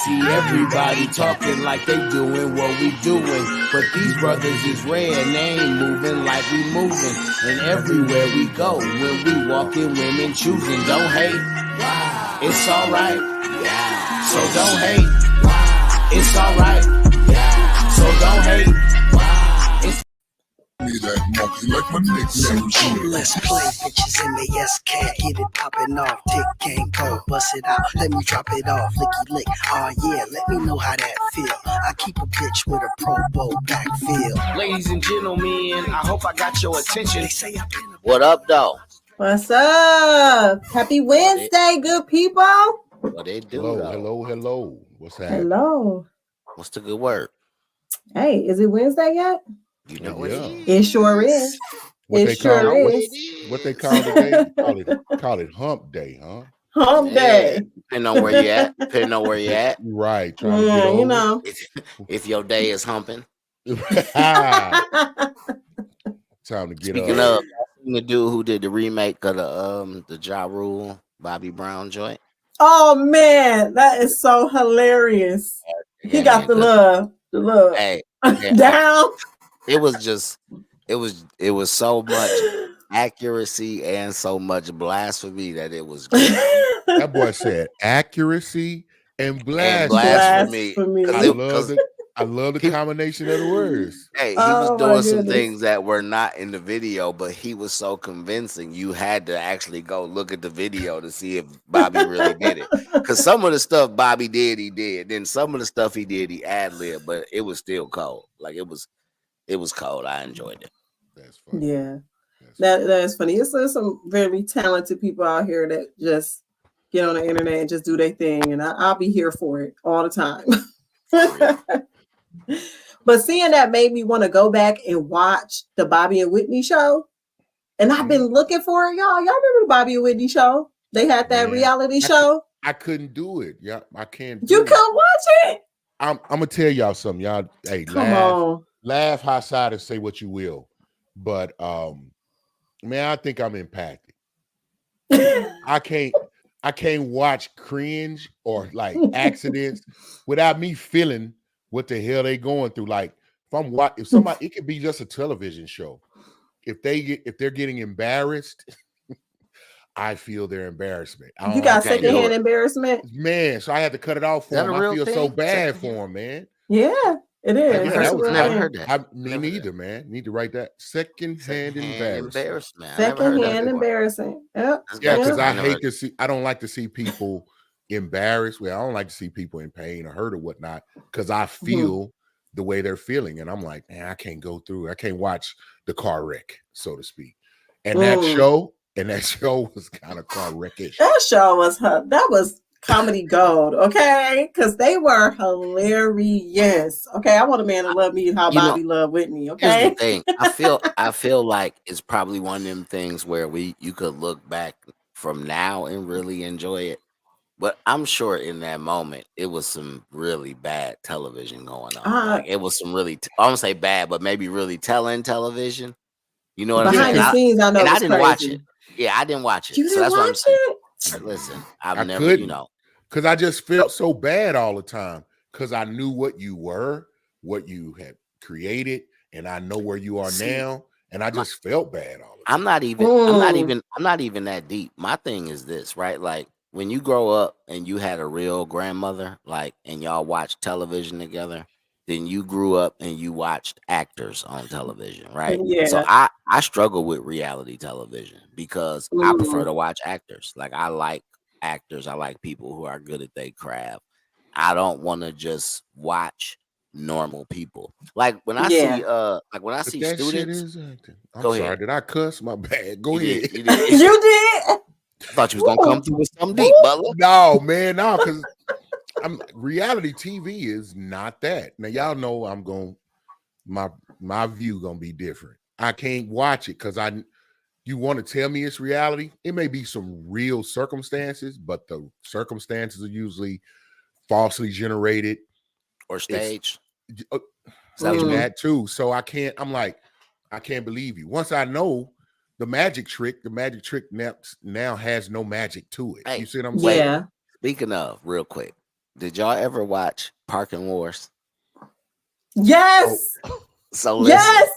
See everybody talking like they doing what we doing, but these brothers is rare and they ain't moving like we moving. And everywhere we go, when we walking, women choosing. Don't hate, it's alright. So don't hate, it's alright. So don't hate. Let's play bitches in the SK. Get it popping off. Dick can't go. Bust it out. Let me drop it off. Licky lick. Oh yeah. Let me know how that feel. I keep a bitch with a Pro Bowl backfield. Ladies and gentlemen, I hope I got your attention. What up, though? What's up? Happy Wednesday, good people. What they do? Hello. What's happening? Hello. What's the good word? Hey, is it Wednesday yet? You know it is. It sure is. What they call it? Call it hump day, huh? Hump day. Depending on where you at. Right. Trying to get over. You know. If your day is humping. Time to get Speaking of, the dude who did the remake of the Ja Rule Bobby Brown joint. Oh man, that is so hilarious. He got the love. Hey, down. It was so much accuracy and so much blasphemy that it was great. That boy said accuracy and blasphemy. I love the combination of the words. Hey, he was doing some things that were not in the video, but he was so convincing. You had to actually go look at the video to see if Bobby really did it. Because some of the stuff Bobby did, he did. Then some of the stuff he did, he ad-libbed, but it was still cold. Like it was cold. I enjoyed it. That's funny. Yeah, that's funny. It's some very talented people out here that just get on the internet and just do their thing, and I'll be here for it all the time. But seeing that made me want to go back and watch the Bobby and Whitney show, and I've been looking for it. Y'all remember the Bobby and Whitney show? They had that reality show. I couldn't do it. Yeah, I can't. You couldn't watch it. I'm gonna tell y'all something, y'all. Hey, laugh high side and say what you will, but man, I think I'm impacted. I can't watch cringe or like accidents without me feeling what the hell they going through. Like if somebody, it could be just a television show. If they're getting embarrassed, I feel their embarrassment. You got secondhand embarrassment, man. So I had to cut it off for him. I feel so bad for him, man. Yeah, it is. I never heard that. Me neither, man. Need to write that. Secondhand embarrassment. Secondhand embarrassing. Yep. Yeah, because I don't like to see people embarrassed. Well, I don't like to see people in pain or hurt or whatnot, because I feel the way they're feeling. And I'm like, man, I can't go through. I can't watch the car wreck, so to speak. And that show was kind of car wreckish. That show was comedy gold, okay? Because they were hilarious. Okay, I want a man to love me how Bobby loved Whitney. Okay. Here's the thing. I feel like it's probably one of them things where you could look back from now and really enjoy it. But I'm sure in that moment it was some really bad television going on. Like it was some really I don't say bad, but maybe really telling television. You know what I'm saying? Behind the scenes, I know. And I didn't watch it. Yeah, I didn't watch it. You didn't watch it? Listen, I've never, because I just felt so bad all the time, because I knew what you were, what you had created, and I know where you are now, and I just felt bad all the time. I'm not even that deep. My thing is this, right? Like when you grow up and you had a real grandmother, like, and y'all watch television together, then you grew up and you watched actors on television, right? Yeah. So I struggle with reality television because I prefer to watch actors. Like I like actors. I like people who are good at their craft. I don't want to just watch normal people. Like when I see students. I'm sorry, did I cuss? My bad. Go ahead. You did. You did. I thought you was gonna come through with something deep, Butla. No, man, no, because reality TV is not that. Now y'all know my view gonna be different. I can't watch it because you want to tell me it's reality. It may be some real circumstances, but the circumstances are usually falsely generated or staged. That too. So I can't believe you. Once I know the magic trick now has no magic to it. Hey, you see what I'm saying? Yeah. Speaking of, real quick, Did y'all ever watch Parking Wars? Yes. Oh, So listen. Yes.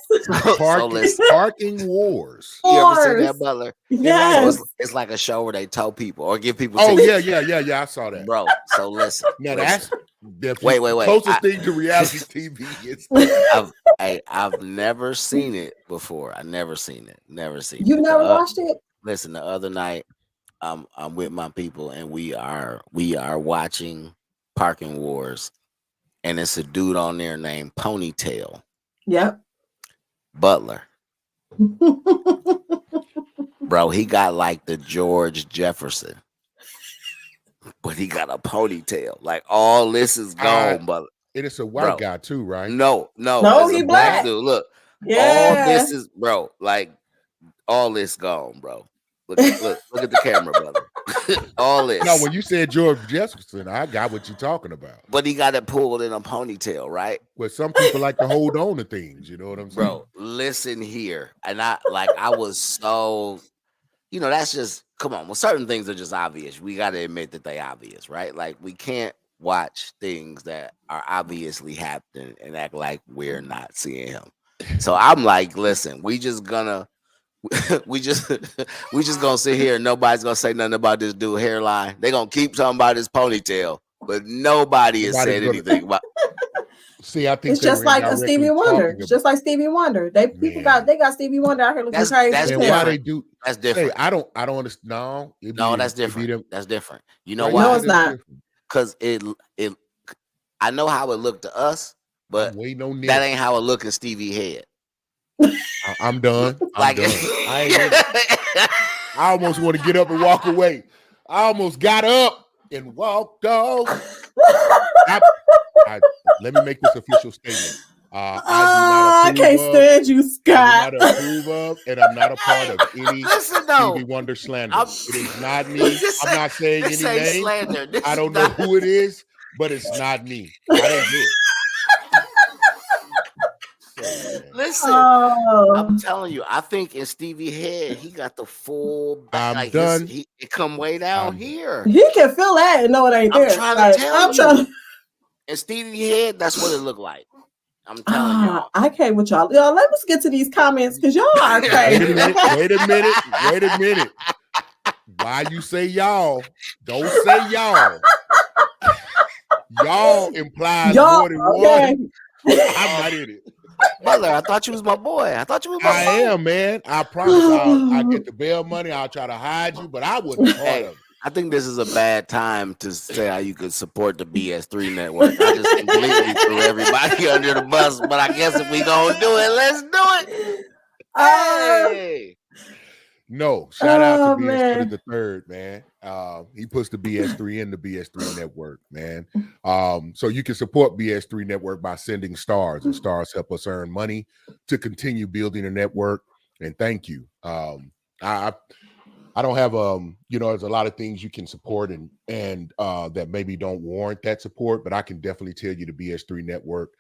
So listen. Parking Wars. You ever seen that, Wars. Butler? Yes. So it's like a show where they tow people or give people Oh tickets. yeah. I saw that, Bro. So listen. Now listen. that's Wait. closest thing to reality TV is. I've never seen it before. I never seen it. Never seen You it. never watched it? Listen, the other night, I'm with my people and we are watching Parking Wars, and it's a dude on there named Ponytail Yep. Butler. Bro, he got like the George Jefferson, but he got a ponytail. Like all this is gone, but it's a white guy too, right? No, No, it's he a black black. dude. Look, Yeah. all this is, bro. Like all this gone, bro. Look at the camera, brother. All this. No, when you said George Jefferson, I got what you're talking about. But he got it pulled in a ponytail, right? Well, some people like to hold on to things. You know what I'm saying, bro? Listen here, and I was so, that's just, come on. Well, certain things are just obvious. We got to admit that they obvious, right? Like we can't watch things that are obviously happening and act like we're not seeing him. So I'm like, listen, we just gonna sit here and nobody's gonna say nothing about this dude hairline. They gonna keep talking about his ponytail, but nobody has said anything about. See, I think it's just like a Stevie Wonder. It's just like Stevie Wonder. They got Stevie Wonder out here looking crazy. That's and why they do? That's different. Hey, I don't understand. No, that's different. That's different. You know why? why? No, it's not. Because it. I know how it looked to us, but that ain't how it look in Stevie head. I'm done. I'm done. I almost want to get up and walk away. I almost got up and walked off. Let me make this official statement. I can't stand you, Scott. I do not approve of, and I'm not a part of any Stevie Wonder slander. It is not me. I'm not saying any name. I don't know who it is, but it's not me. I didn't do it. Listen, I'm telling you, I think in Stevie head, he got the full back. I'm done. It come way down here. He can feel that and know it ain't there. I'm trying to tell you. In Stevie head, that's what it looked like. I'm telling y'all. I can't with y'all. Y'all, let us get to these comments because y'all are crazy. Wait a minute. Why you say y'all? Don't say y'all. Y'all implies more than one. I'm not in it. Mother, I thought you was my boy. I am, man. I promise I get the bail money. I'll try to hide you, but I wasn't part of it. I think this is a bad time to say how you could support the BS3 network. I just completely threw everybody under the bus, but I guess if we gonna do it, let's do it. Hey. No, shout out to BS3 the third, man. He puts the BS3 in the BS3 network, man. So you can support BS3 network by sending stars, and stars help us earn money to continue building a network. And thank you. I don't have there's a lot of things you can support and that maybe don't warrant that support, but I can definitely tell you the BS3 network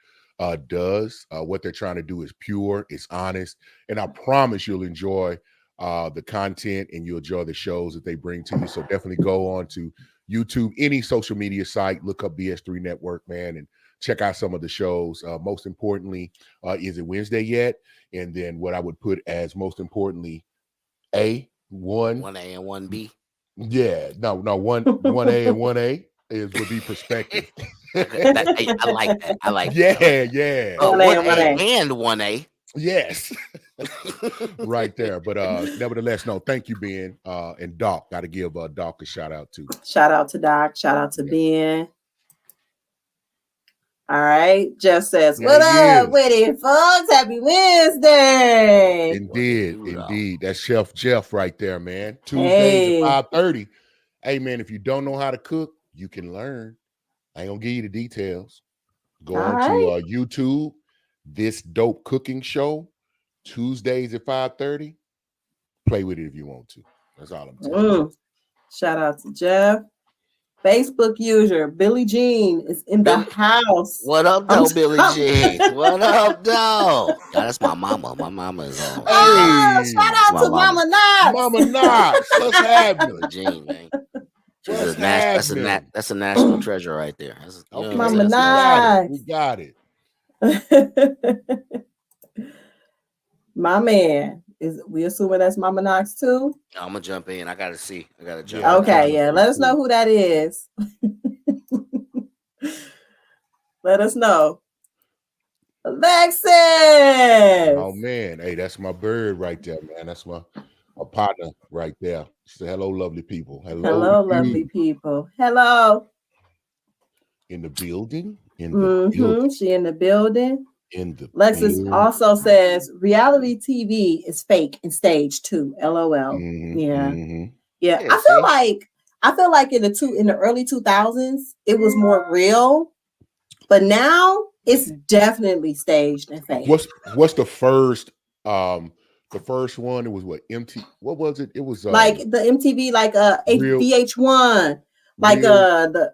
does. What they're trying to do is pure, it's honest, and I promise you'll enjoy the content and you'll enjoy the shows that they bring to you. So definitely go on to YouTube, any social media site, look up BS3 Network, man, and check out some of the shows. Most importantly, is it Wednesday yet? And then what I would put as most importantly, one A and 1B. Yeah, no, 1A and 1A would be perspective. I like that. Yeah. 1A and 1A. Yes. Right there. But nevertheless, no, thank you, Ben. And Doc. Gotta give Doc a shout out too. Shout out to Doc. Shout out to Ben. All right. Jeff says, what up with it, folks? Happy Wednesday. Indeed. That's Chef Jeff right there, man. Tuesdays at 5:30. Hey, man, if you don't know how to cook, you can learn. I ain't gonna give you the details. Go on to YouTube, This Dope Cooking Show, Tuesdays at 5:30. Play with it if you want to. That's all I'm telling you. Shout out to Jeff. Facebook user Billie Jean is in the house. What up, though, Billie Jean? What up, though? That's my mama. My mama is on. Shout out to Mama Knox. Mama Knox. What's happening? Billie Jean, man. What's That's happening? that's a national treasure right there. Okay, Mama we got it. We got it. My man. We assuming that's Mama Knox too? I'm gonna jump in. I gotta see. I gotta jump. Yeah, I'm Okay, trying to yeah. see Let us too. know who that is. Let us know. Alexis. Oh man, hey, that's my bird right there, man. That's my partner right there. She said, "Hello, lovely people. Hello, Hello, to lovely you people. Hello. in the building. In the building. She in the building. In the Lexus building. also says reality TV is fake and staged too. LOL. Mm-hmm, Yeah. mm-hmm. Yeah. Yeah, I feel like in the early 2000s it was more real, but now it's definitely staged and fake. What's the first one? It was what what was it? It was like the MTV, like real, VH1, like real.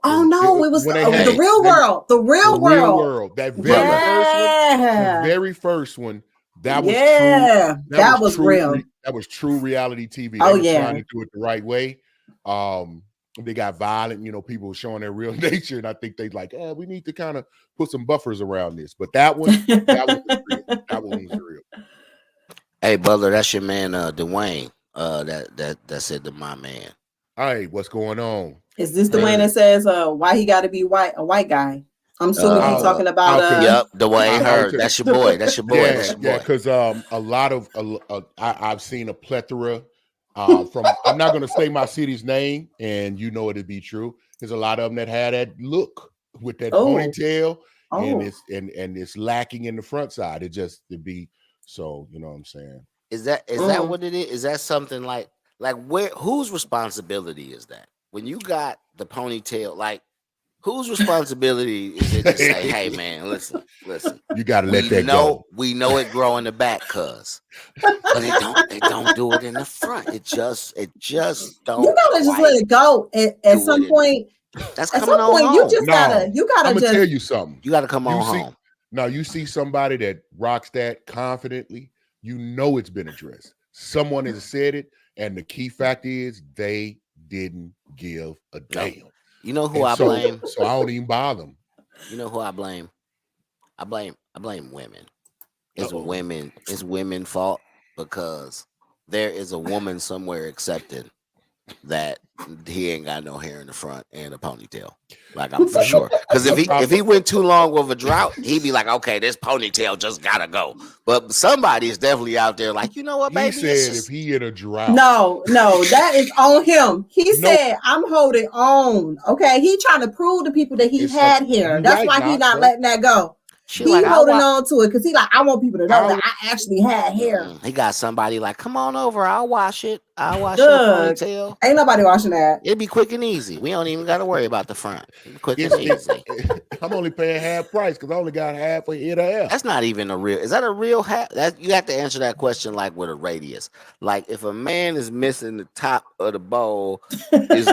It was when they the had Real World. The Real World. That very Brother. first one. The Yeah. very first one. That was true. Yeah. That was true. real. That was true reality TV. Oh, They were yeah. trying to do it the right way. They got violent, people showing their real nature, and I think they like, we need to kind of put some buffers around this. But that one was real. That one was real. Hey, Butler, that's your man, Dwayne. That said to my man. Hey, what's going on? Is this the one that says why he got to be a white guy? I'm assuming he's talking about Yep, Dwayne Hurd. That's your boy. That's your boy. Yeah, that's your boy. Yeah, because a lot of I've seen a plethora from I'm not going to say my city's name, and it'd be true. There's a lot of them that had that look with that ponytail, and it's lacking in the front side. It'd be so. You know what I'm saying? Is that what it is? Is that something like whose responsibility is that? When you got the ponytail, like whose responsibility is it to say, "Hey, man, listen, you got to let that go." We know it grow in the back, but they don't do it in the front. It just don't. You gotta just let it go. At some point, that's coming on home. You gotta I'm gonna tell you something. You gotta come on home. Now you see somebody that rocks that confidently. It's been addressed. Someone has said it, and the key fact is they didn't give a damn. You know who I blame? So I don't even bother them. You know who I blame? I blame women. It's women's fault, because there is a woman somewhere accepting that he ain't got no hair in the front and a ponytail. Like, I'm for sure. Because if he went too long with a drought, he'd be like, okay, this ponytail just gotta go. But somebody is definitely out there like, you know what, baby? He said if he in a drought. No, that is on him. He said, I'm holding on. Okay. He trying to prove to people that he had hair. That's why he not letting that go. He holding on to it because he like, I want people to know that I actually had hair. He got somebody like, come on over, I'll wash it. I'll wash your ponytail. Ain't nobody washing that. It'd be quick and easy. We don't even got to worry about the front. Quick and easy. I'm only paying half price because I only got half a head of hair. That's not even a real. Is that a real half? That you have to answer that question like with a radius. Like if a man is missing the top of the bowl, is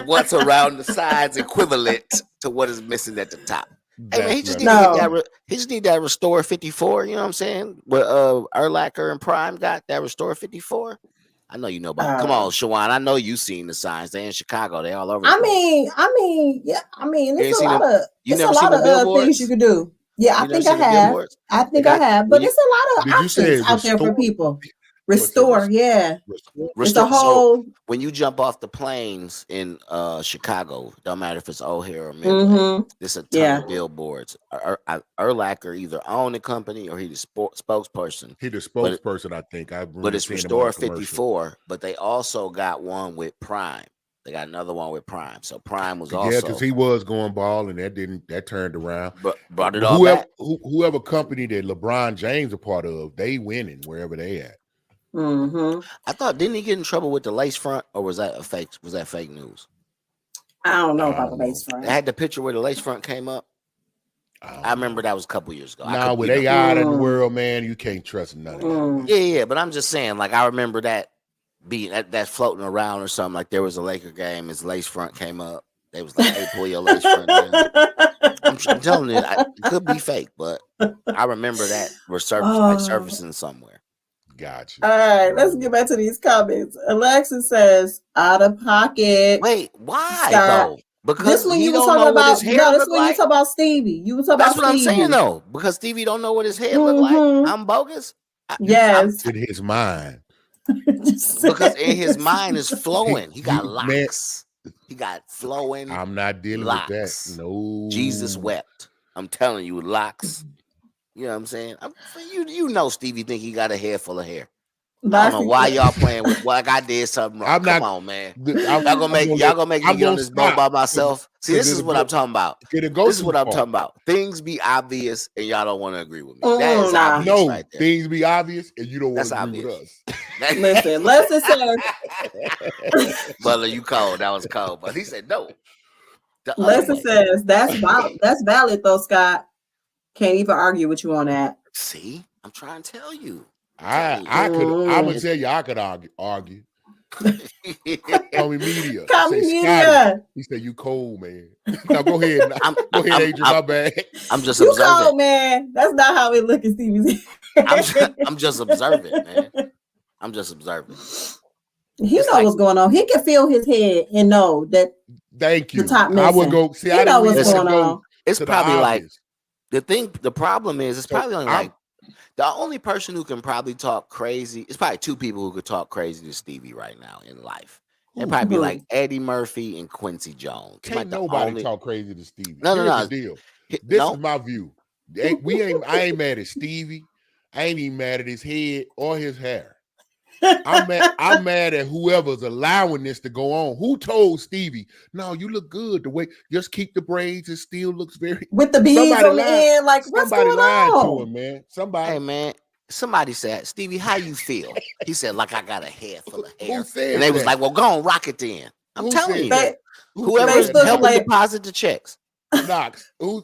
what's around the sides equivalent to what is missing at the top. Hey man, he just need that Restore 54. You know what I'm saying? Where Urlacher and Prime got that Restore 54. I know you know about. Come on, Shawan. I know you seen the signs. They in Chicago. They all over. I mean, yeah. I mean, it's a lot of things you can do. Yeah, I think I have. I think I have. But it's a lot of options out there for people. Restore, yeah. It's a whole. So when you jump off the planes in Chicago, don't matter if it's O'Hare or Midway, there's a ton of billboards. Urlacher either own the company or he's the spokesperson. He's the spokesperson, I think. But it's Restore 54. But they also got one with Prime. They got another one with Prime. So Prime was also because he was going ball and that turned around. Brought it all back. Whoever company that LeBron James a part of, they winning wherever they at. I thought, didn't he get in trouble with the lace front, or was that fake? Was that fake news? I don't know about the lace front. They had the picture where the lace front came up. I remember that was a couple years ago. Now with AI in the world, man, you can't trust none of that. Yeah, but I'm just saying, like I remember that being that floating around or something. Like there was a Laker game, his lace front came up. They was like, "Hey, pull your lace front down." I'm telling you, it could be fake, but I remember that surfacing somewhere. Gotcha. All right, let's get back to these comments. Alexis says, out of pocket. Wait, why Scott. though? Because this when he you were don't talking know what about his hair this look when you like. talk about Stevie. You were talking That's about what Stevie. I'm saying though, because Stevie don't know what his head look like. I'm bogus. Yes, in his mind. Because in his mind is flowing. He got locks. He got flowing. I'm not dealing locks. with that. No. Jesus wept. I'm telling you, locks. You know what I'm saying? You know Stevie think he got a head full of hair. I don't know why y'all playing with like I did something wrong. Come on, man. Y'all gonna make me get on this boat by myself. See, this is what I'm talking about. This is what I'm talking about. Things be obvious and y'all don't want to agree with me. That is obvious right there. Things be obvious and you don't want to agree with us. Listen, says Butler, you cold. That was cold. But he said no. Lesson says that's valid though, Scott. Can't even argue with you on that. See, I'm trying to tell you. I'm gonna tell you, I could argue. Call me media. Call me media. He said, "You cold, man." Now go ahead. Go ahead, Adrian. My bad. I'm just you observing. Cold, man. That's not how it look in Stevie's. I'm just observing, man. I'm just observing. He know what's going on. He can feel his head and know that. Thank you. The top I would go. See, I know what's going on. It's probably like the problem is it's probably only like. The only person who can probably talk crazy, it's probably two people who could talk crazy to Stevie right now in life. It'd probably be like Eddie Murphy and Quincy Jones. Can't nobody talk crazy to Stevie. No. The deal. This is my view. I ain't mad at Stevie. I ain't even mad at his head or his hair. I'm mad at whoever's allowing this to go on. Who told Stevie, no, you look good the way, just keep the braids, it still looks very with the beads on the end, like what's going on? To him, man. Hey man, somebody said, Stevie, how you feel? He said, like I got a head full of hair. Who said and they that? was like, well, go on, rock it then. I'm telling you. That? Whoever helped deposit the checks. Knox. Who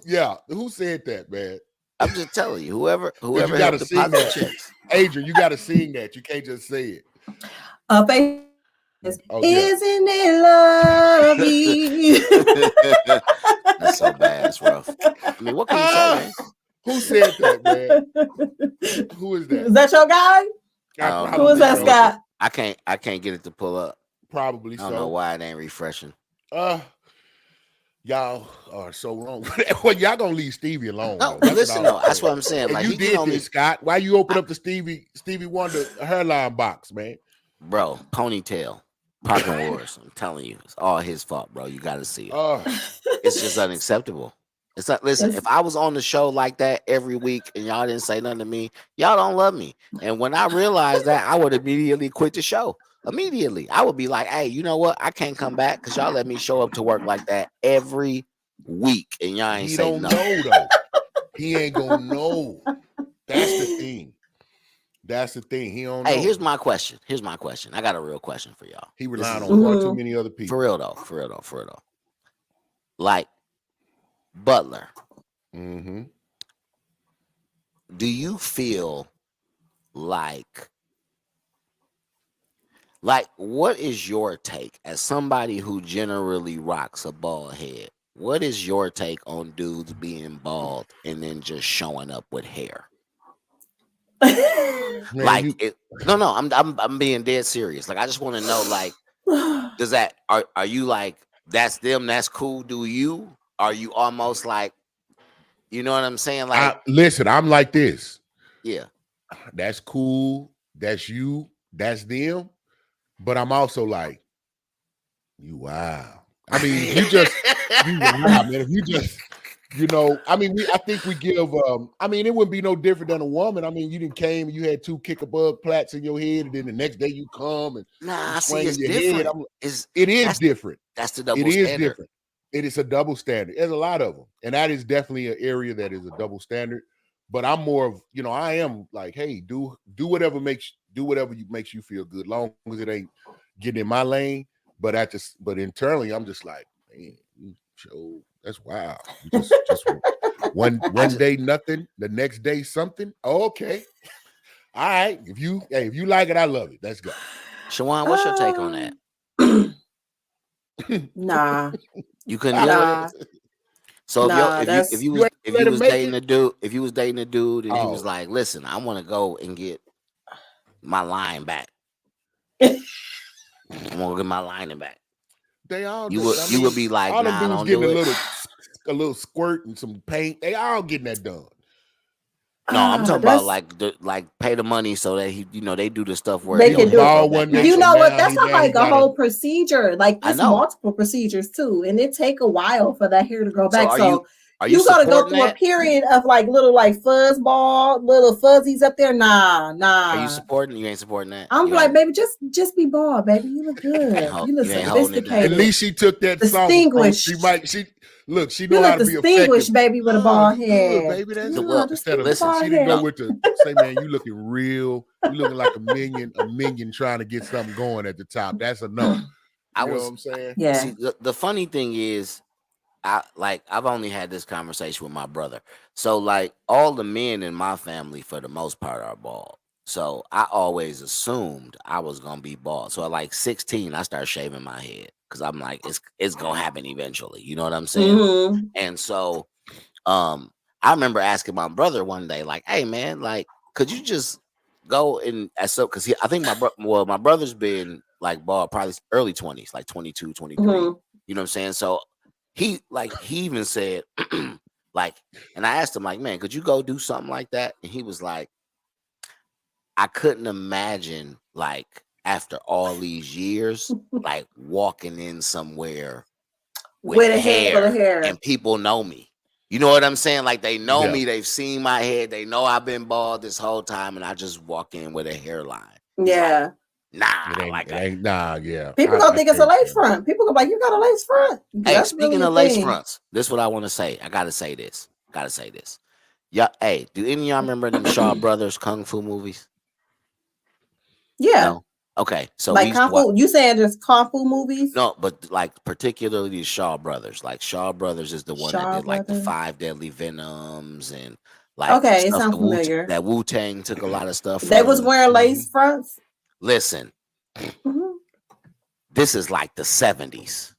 said that, man? I'm just telling you, whoever you gotta sing that. Checks. Adrian, you gotta sing that. You can't just say it. Isn't it lovely? That's so bad. It's rough. I mean, what can you say, man? Who said that, man? Who is that? Is that your guy? Who is that, Scott? I can't get it to pull up. Probably so. I don't know why it ain't refreshing. Y'all are so wrong. Well, y'all gonna leave Stevie alone. No, listen, though. That's what I'm saying. And like you did this, Scott. Why you open up the Stevie Wonder hairline box, man? Bro, ponytail, parking wars. I'm telling you, it's all his fault, bro. You got to see it. It's just unacceptable. It's like, listen, if I was on the show like that every week and y'all didn't say nothing to me, y'all don't love me. And when I realized that, I would immediately quit the show. Immediately, I would be like, hey, you know what? I can't come back because y'all let me show up to work like that every week, and y'all ain't say nothing. He don't know, though. He ain't gonna know. That's the thing. That's the thing. He don't know. Hey, here's my question. I got a real question for y'all. He relied on far too many other people. For real though. Like Butler. Mm-hmm. Do you feel like what is your take as somebody who generally rocks a bald head? What is your take on dudes being bald and then just showing up with hair? Man, I'm being dead serious. Like I just want to know, like, does that are you like that's them, that's cool? Do you? Are you almost like, you know what I'm saying? Like, listen, I'm like this. Yeah, that's cool. That's you. That's them. But I'm also like, you wow. I mean, you wow, man. If you just, I mean, I think we give. I mean, it wouldn't be no different than a woman. I mean, you didn't came and you had 2 kick-a-bug plaits in your head, and then the next day you come and swing your different. Head. It is different. That's the double standard. It is different. It is a double standard. There's a lot of them, and that is definitely an area that is a double standard. But I'm more of, I am like, hey, do whatever makes you feel good, long as it ain't getting in my lane. But internally, I'm just like, man, that's wild. Just one day nothing, the next day something. Oh, okay, all right. If you like it, I love it. Let's go. Shawan, what's your take on that? Nah, you couldn't deal with it. So if you was dating a dude, and he was like, listen, I want to go and get my line back. I'm gonna get my lining back. They all you would be like, all nah, them dudes don't getting do a little squirt and some paint. They all getting that done. No, I'm talking about like pay the money so that he, they do the stuff where they can do it. You know what? That's not like a whole procedure. Like it's multiple procedures too, and it take a while for that hair to grow back. So you gotta go through a period of like little like fuzzball, little fuzzies up there. Nah. Are you supporting? You ain't supporting that. I'm like, baby, just be bald, baby. You look good. You look sophisticated. At least she took that distinguished. She know how to be distinguished, baby, with a bald head. Baby, that's instead of she didn't go with the say, man, you looking real. You looking like a minion trying to get something going at the top. That's enough. You know what I'm saying? Yeah. See, the funny thing is, I've only had this conversation with my brother. So like all the men in my family for the most part are bald. So I always assumed I was gonna be bald. So at like 16, I started shaving my head because I'm like, it's gonna happen eventually. You know what I'm saying? Mm-hmm. And so I remember asking my brother one day, like, hey man, like, could you just go and because I think my brother's been like bald probably early 20s, like 22, 23. Mm-hmm. You know what I'm saying? So he even said, like, and I asked him, like, man, could you go do something like that? And he was like, I couldn't imagine, like, after all these years, like walking in somewhere with a head full of hair and people know me. You know what I'm saying? Like they know me, they've seen my head, they know I've been bald this whole time, and I just walk in with a hairline. Yeah. Like, nah, yeah. People gonna think it's a lace front. People gonna be like, you got a lace front. Hey, speaking of lace fronts, this is what I want to say. I gotta say this. Yeah, hey, do any of y'all remember them Shaw Brothers Kung Fu movies? Yeah. No? Okay, so like Kung Fu. You saying just Kung Fu movies? No, but like particularly the Shaw Brothers. Like Shaw Brothers is the one that did like the 5 Deadly Venoms and like it sounds familiar. That Wu-Tang took a lot of stuff. They was wearing lace fronts. Listen, this is like the 70s.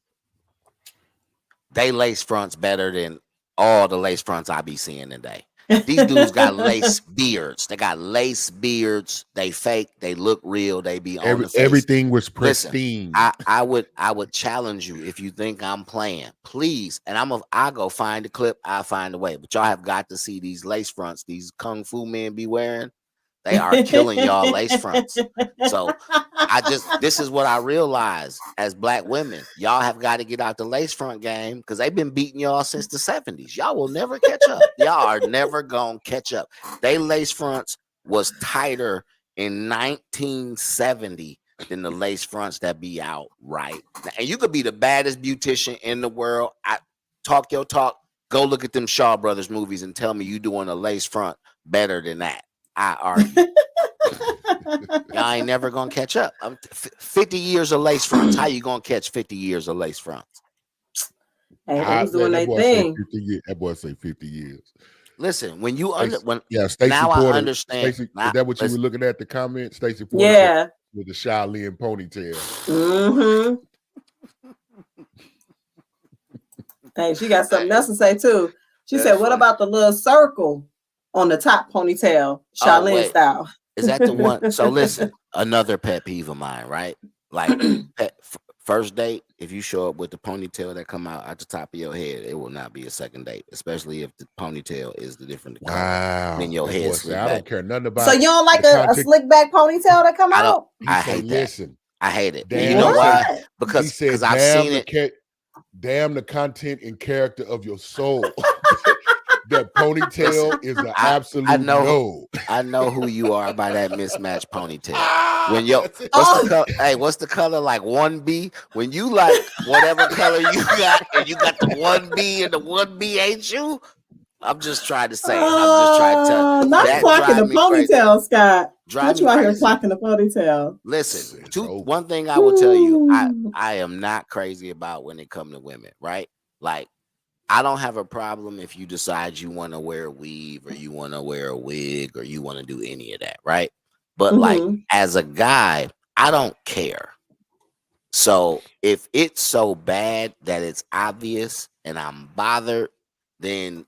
They lace fronts better than all the lace fronts I be seeing today. These dudes got lace beards. They got lace beards. They fake. They look real. They be on the face. Everything was pristine. Listen, I would challenge you if you think I'm playing, please. And I go find the clip. I'll find a way. But y'all have got to see these lace fronts. These kung fu men be wearing. They are killing y'all lace fronts. So this is what I realize as black women. Y'all have got to get out the lace front game because they've been beating y'all since the 70s. Y'all will never catch up. Y'all are never gonna catch up. They lace fronts was tighter in 1970 than the lace fronts that be out right now. And you could be the baddest beautician in the world. Talk your talk. Go look at them Shaw Brothers movies and tell me you doing a lace front better than that. I argue. Y'all ain't never gonna catch up. 50 years of lace fronts. How you gonna catch 50 years of lace fronts? Hey, they was doing their thing. That boy say 50 years. Listen, when you Stacey now Porter, I understand. Stacey, is that what you were looking at the comment? Stacey Porter with the Shaolin ponytail. Mm-hmm. Hey, she got something else to say too. She said, "What about the little circle on the top ponytail, Shaolin style?" Is that the one? So listen, another pet peeve of mine, right? Like first date, if you show up with the ponytail that come out at the top of your head, it will not be a second date, especially if the ponytail is the different color than your head. I don't care nothing about. So you don't like a slick back ponytail that come out? I hate that. I hate it. Damn, you know why? Because I've seen it. Damn the content and character of your soul. That ponytail is an absolute no. I know who you are by that mismatched ponytail. When what's the color like 1B? When you like whatever color you got and you got the 1B and the 1B ain't you? I'm just trying to say. I'm just trying to tell you. Not clocking the ponytail, crazy. Scott. Not you out here clocking the ponytail. Listen, one thing I will tell you, I am not crazy about when it comes to women, right? Like, I don't have a problem if you decide you want to wear a weave or you want to wear a wig or you want to do any of that, right? But like as a guy, I don't care. So if it's so bad that it's obvious and I'm bothered, then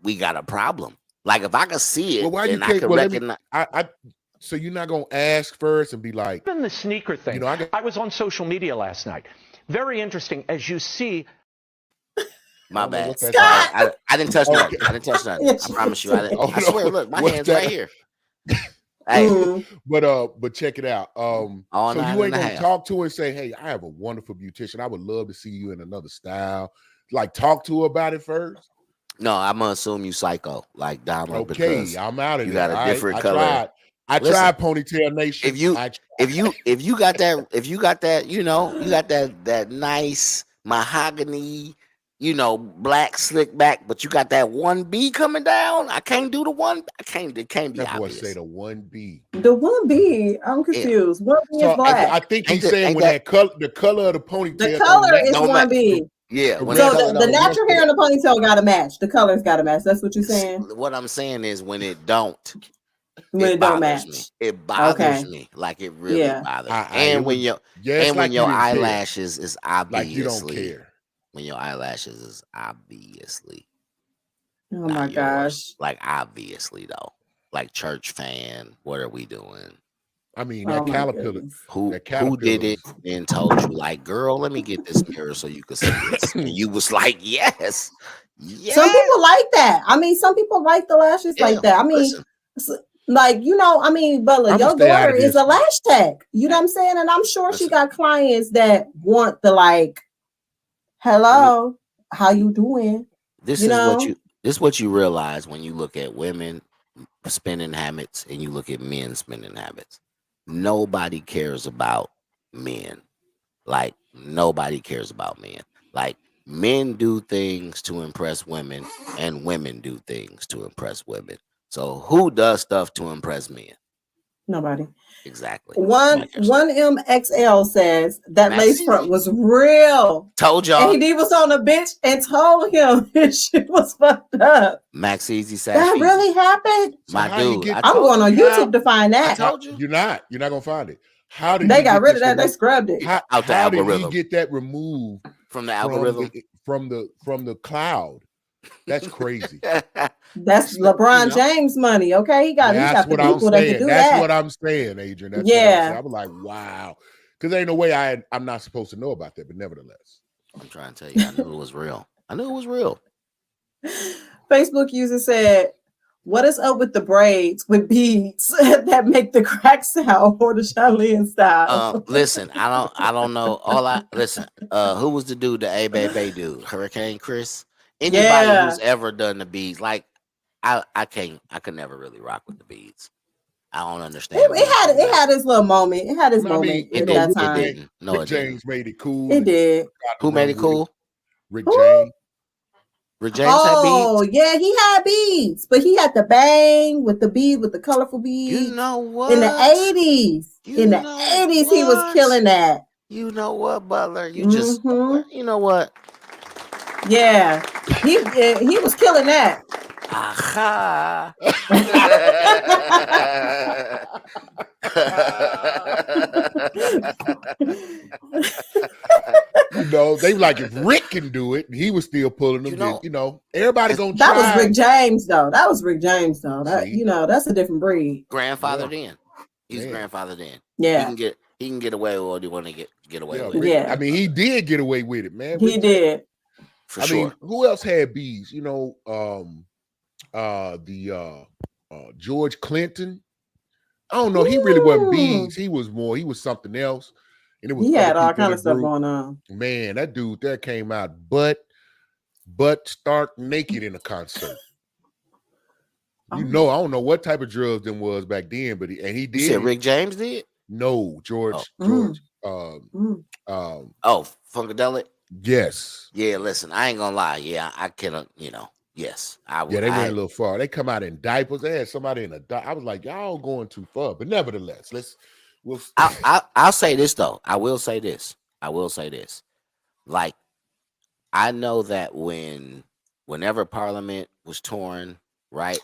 we got a problem. Like if I can see it, then I can recognize. So you're not gonna ask first and be like, even the sneaker thing. You know, I was on social media last night. Very interesting. As you see. My bad. Scott. I didn't touch nothing. I didn't touch nothing. I promise you. I swear. Look, my hand's right here. Hey, but check it out. So you ain't gonna talk to her and say, "Hey, I have a wonderful beautician. I would love to see you in another style." Like, talk to her about it first. No, I'm gonna assume you psycho, like Donald. Okay, I'm out of you there. You got a different color. I tried Ponytail Nation. If you got that, you got that nice mahogany, black slick back, but you got that 1B coming down. I can't do the one. It can't be that obvious. Boy say the 1B. The 1B. I'm confused. Yeah. 1B is black. I think he's saying when that color, the color of the ponytail. The color is 1B. Yeah. So the natural hair in the ponytail got to match. The color's got to match. That's what you're saying. What I'm saying is when it don't. It don't match. Me. It bothers me. Like it really bothers me. And when your eyelashes is obviously like you don't care. When your eyelashes is obviously. Oh my gosh. Like obviously though. Like church fan. What are we doing? I mean, that caterpillar. Who did it and told you, like, girl, let me get this mirror so you can see this. And you was like, yes. Some people like that. I mean, some people like the lashes like that. I mean, like, Butla, your daughter is a lash tech. You know what I'm saying? And I'm sure she got clients that want the like, hello, how you doing? This is what you realize when you look at women spending habits and you look at men spending habits. Nobody cares about men. Like, nobody cares about men. Like, men do things to impress women and women do things to impress women. So who does stuff to impress men? Nobody. Exactly. One MXL says that lace front was real. Told y'all. And he was on the bench and told him his shit was fucked up. Max Easy said that really happened. My dude. I'm going on YouTube to find that. I told you. You're not gonna find it. How did they got rid of that? They scrubbed it. How did he get that removed from the algorithm? From the cloud. That's crazy. That's LeBron James money. Okay, he got the people that can do that. That's what I'm saying, Adrian. That's what I'm saying. I was like, wow, because there ain't no way I'm not supposed to know about that, but nevertheless, I'm trying to tell you, I knew it was real. Facebook user said, "What is up with the braids with beads that make the crack sound or the Charlene style?" Listen, I don't know. Who was the dude, the A-Bay dude? Hurricane Chris? Anybody who's ever done the beads, like I could never really rock with the beads. I don't understand. It had its little moment. It had its moment at that time. It didn't. No, Rick James made it cool. It did. Who made it cool? Rick James. Rick James had beads. Oh yeah, he had beads, but he had the bang with the bead with the colorful beads. You know what? In the 80s, he was killing that. You know what, Butler? You you know what? Yeah, he was killing that. Aha. They like, if Rick can do it, and he was still pulling them. Everybody gonna try. That was Rick James, though. That's a different breed. Grandfather then. He's grandfather then. Yeah, he can get away with what he want to get away with. Yeah, I mean, he did get away with it, man. He did. For sure. mean, who else had bees? George Clinton. I don't know. He really wasn't bees. He was something else. And it was he had all kind of stuff going on. Man, that dude that came out butt stark naked in a concert. I don't know what type of drugs them was back then, but he did. You said Rick James did? No, George. Funkadelic. Yes. Yeah, listen, I ain't gonna lie. Yeah, I cannot, yes. They went a little far. They come out in diapers. They had somebody in a diaper. I was like, y'all going too far. But nevertheless, I'll say this though. I will say this. Like, I know that whenever Parliament was torn, right?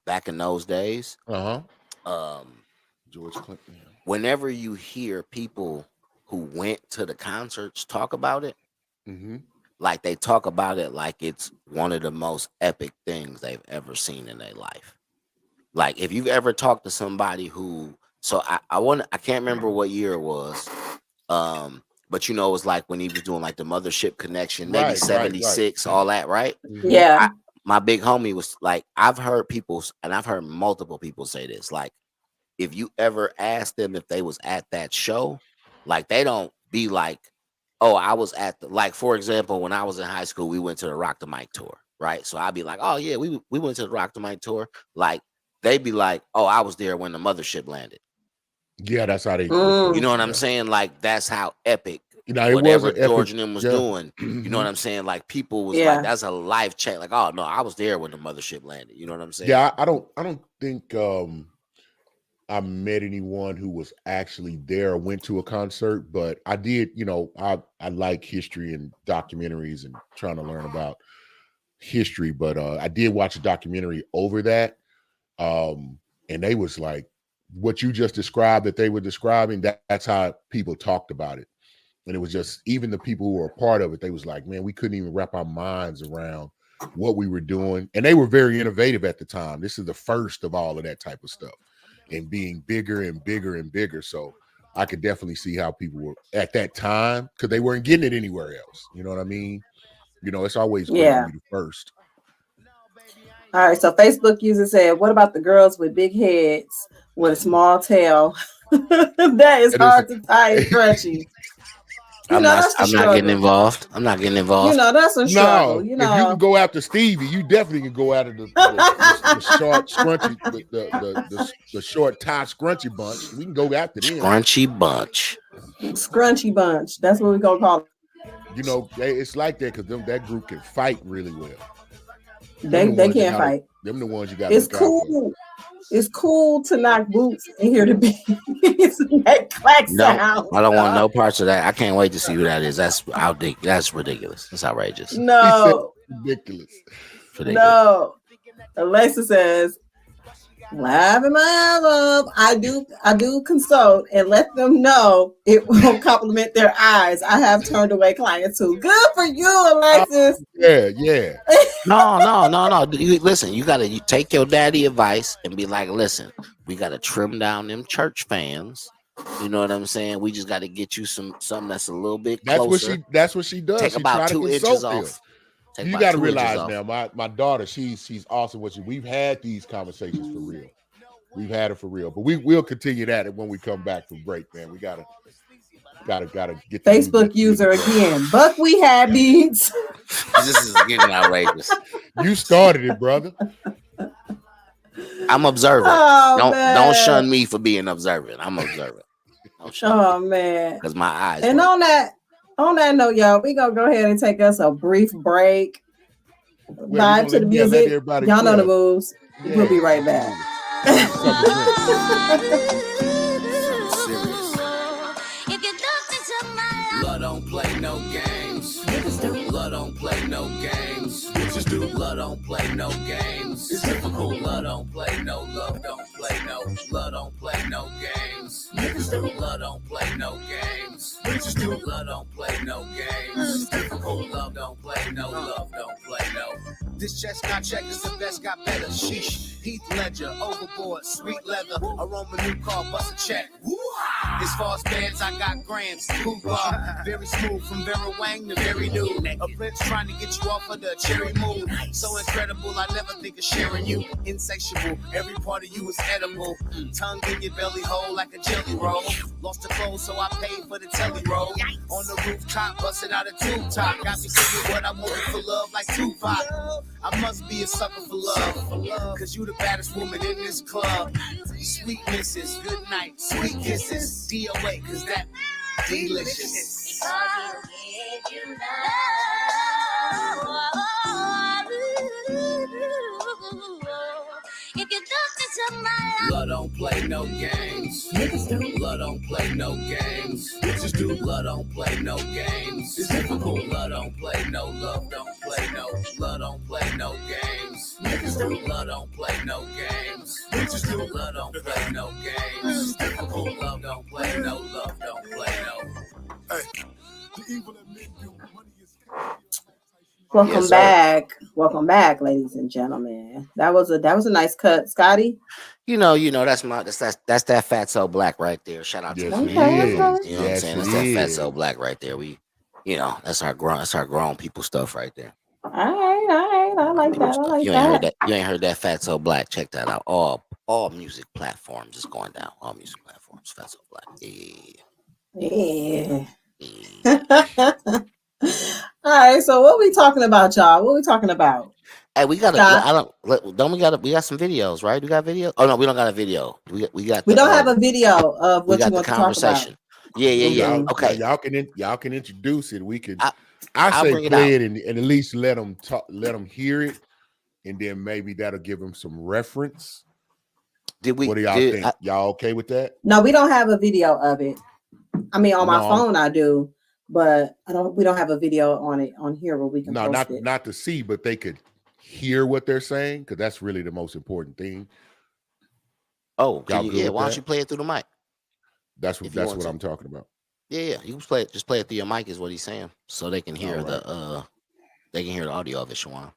Back in those days. George Clinton. Whenever you hear people who went to the concerts talk about it, like they talk about it like it's one of the most epic things they've ever seen in their life. Like if you've ever talked to somebody who, so I can't remember what year it was. But you know, it was like when he was doing like the Mothership Connection, maybe 76, all that, right? Yeah. My big homie was like, I've heard people, and I've heard multiple people say this, like, if you ever ask them if they was at that show, like they don't be like, oh, I was at the, like, for example, when I was in high school, we went to the Rock the Mic tour, right? So I'd be like, oh yeah, we went to the Rock the Mic tour. Like they'd be like, oh, I was there when the Mothership landed. Yeah, that's how they. You know what I'm saying? Like that's how epic. You know, whatever it was George and them was doing. You know what I'm saying? Like people was like, that's a life change. Like, oh no, I was there when the Mothership landed. You know what I'm saying? Yeah, I don't think I met anyone who was actually there or went to a concert, but I did, you know, I like history and documentaries and trying to learn about history, but I did watch a documentary over that. And they was like what you just described that they were describing, that's how people talked about it. And it was just, even the people who were a part of it, they was like, man, we couldn't even wrap our minds around what we were doing. And they were very innovative at the time. This is the first of all of that type of stuff and being bigger and bigger and bigger. So I could definitely see how people were at that time because they weren't getting it anywhere else. You know what I mean? You know, it's always great to be the first. All right. So Facebook user said, what about the girls with big heads with a small tail? That is hard to tie and stretchy. I'm not getting involved. I'm not getting involved. You know, that's a struggle. No, you know, if you can go after Stevie, you definitely can go after the short scrunchy, the short tie scrunchy bunch. We can go after them. Scrunchy bunch. Scrunchy bunch. That's what we're gonna call it. You know, it's like that because that group can fight really well. They can't fight. Them the ones you got. It's cool. It's cool to knock boots and hear the beat. That clack sound. I don't want no parts of that. I can't wait to see who that is. That's ridiculous. That's outrageous. No. Ridiculous. No. Alexa says, laughing my ass off. I do consult and let them know it will compliment their eyes. I have turned away clients too. Good for you, Alexis. Yeah. No. Listen, you gotta take your daddy advice and be like, listen, we gotta trim down them church fans. You know what I'm saying? We just gotta get you something that's a little bit closer. That's what she does. Take about 2 inches off. You got to realize now, my daughter, she's awesome with you. We've had these conversations for real. We've had it for real, but we'll continue that when we come back from break, man. We gotta get Facebook user again. Buck, we had beats. This is getting outrageous. You started it, brother. I'm observant. Don't shun me for being observant. I'm observant. Man, because my eyes. And on that note, y'all, we gonna go ahead and take us a brief break. Vibe to the music. Y'all know the moves. Yeah. We'll be right back. Love don't play no games. Love don't play no games. Love don't play no games. It's difficult. Love don't play no. Love don't play no. Love don't play no games. Love don't play no games. Love don't play no games. It's difficult. Love don't play no. Love don't play no. This chestnut check is the best, got better. Sheesh. Heath Ledger, overboard, sweet leather. A Roman new car, bust a check. As far as bands, I got grams. Cool bar, very smooth from Vera Wang to very new. A prince trying to get you off of the cherry move. So incredible, I never think of sharing you. Insatiable, every part of you is edible. Tongue in your belly hole like a jelly roll. Lost the clothes, so I paid for the telly roll. On the rooftop, busted out a tube top. Got me singing what I wanted for love like Tupac. I must be a sucker for love, cause you the baddest woman in this club. Sweet misses, good night, sweet kisses. DOA, cause that delicious. If you look into my life, love don't play no games. Love don't play no games. Love don't play no games. It's difficult. Love don't play no. Love don't play no. Love don't play no games. Love don't play no games. Love don't play no games. It's difficult. Love don't play no. Love don't play no. Hey, the evil that men do. Welcome back. Welcome back, ladies and gentlemen. that was a nice cut, Scottie. You know, that's that Fatso Black right there. Shout out to the Yes, it man. is. You know what I'm Yes, saying? it That's that is. Fatso Black right there. We, that's our grown people stuff right there. All right. I like that. I like You that. ain't heard that. You ain't heard that Fatso Black. Check that out. All music platforms is going down. All music platforms. Fatso Black. Yeah. All right. So what we talking about, y'all? What we talking about? Hey, we got we got some videos, right? We got video. Oh no, we don't got a video. We don't have a video of what you want to talk about. Yeah. Okay, y'all can introduce it. We can. I say play it and at least let them talk, let them hear it, and then maybe that'll give them some reference. What do y'all think? Y'all okay with that? No, we don't have a video of it. I mean, on my phone I do, but we don't have a video on it on here where we can post it. Not to see, but they could hear what they're saying, because that's really the most important thing. Oh, why don't you play it through the mic? That's what I'm talking about. Yeah, you can play it. Just play it through your mic is what he's saying, so they can hear the audio of it, Shawan.